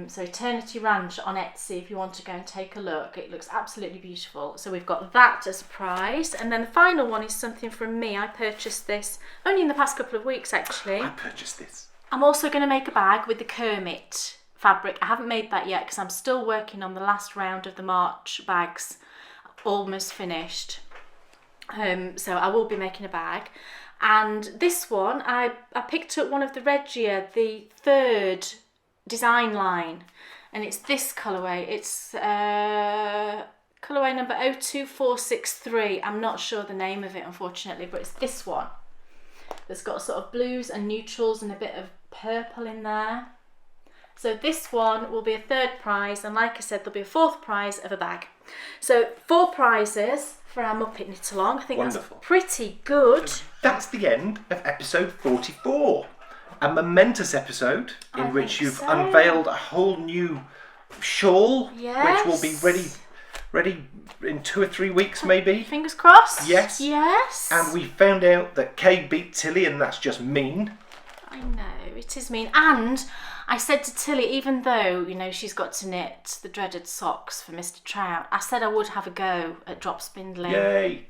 So Eternity Ranch on Etsy, if you want to go and take a look. It looks absolutely beautiful. So we've got that as a prize. And then the final one is something from me. I purchased this only in the past couple of weeks, actually. I purchased this. I'm also going to make a bag with the Kermit fabric. I haven't made that yet because I'm still working on the last round of the March bags. Almost finished. So I will be making a bag. And this one, I picked up one of the Regia, the 3rd design line, and it's this colourway. It's colourway number 02463. I'm not sure the name of it, unfortunately, but it's this one. It's got sort of blues and neutrals and a bit of purple in there. So this one will be a 3rd prize, and like I said, there'll be a 4th prize of a bag. So 4 prizes for our Muppet Knit Along. I think Wonderful. That's pretty good. That's the end of episode 44. A momentous episode in which you've unveiled a whole new shawl, Yes. which will be ready in 2 or 3 weeks, maybe. Fingers crossed. Yes. Yes. And we found out that Kay beat Tilly, and that's just mean. I know, it is mean. And I said to Tilly, even though, she's got to knit the dreaded socks for Mr. Trout, I said I would have a go at drop spindling. Yay.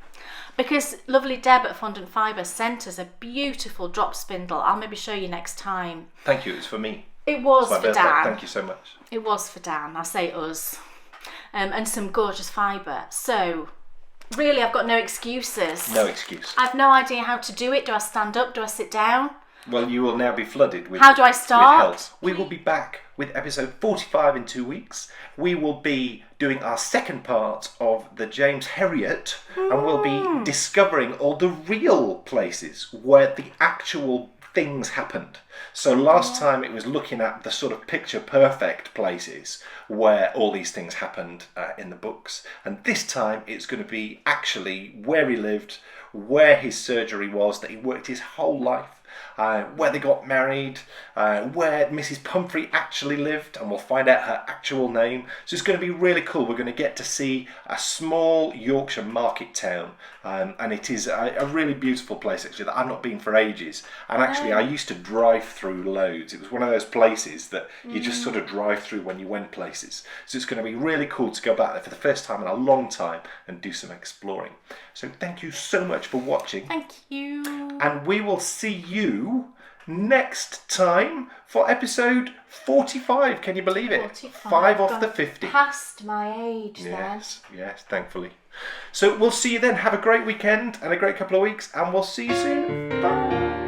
Because lovely Deb at Fondant Fibre sent us a beautiful drop spindle. I'll maybe show you next time. Thank you, it's for me. It was It's my for birthday. Dan. Thank you so much. It was for Dan. I say us. And some gorgeous fibre. So, really, I've got no excuses. No excuse. I've no idea how to do it. Do I stand up? Do I sit down? Well, you will now be flooded with How do I start? with help. We will be back with episode 45 in 2 weeks. We will be doing our second part of the James Herriot, and we'll be discovering all the real places where the actual things happened. So last time it was looking at the sort of picture perfect places where all these things happened in the books, and this time it's going to be actually where he lived, where his surgery was, that he worked his whole life. where they got married, where Mrs. Pumphrey actually lived, and we'll find out her actual name. So it's going to be really cool. We're going to get to see a small Yorkshire market town, and it is a really beautiful place actually that I've not been for ages. And actually I used to drive through loads. It was one of those places that you just sort of drive through when you went places. So it's going to be really cool to go back there for the first time in a long time and do some exploring. So thank you so much for watching. Thank you. And we will see you next time for episode 45. Can you believe it? 5 off the 50. Past my age yes, thankfully. So we'll see you then. Have a great weekend and a great couple of weeks, and we'll see you soon. Bye.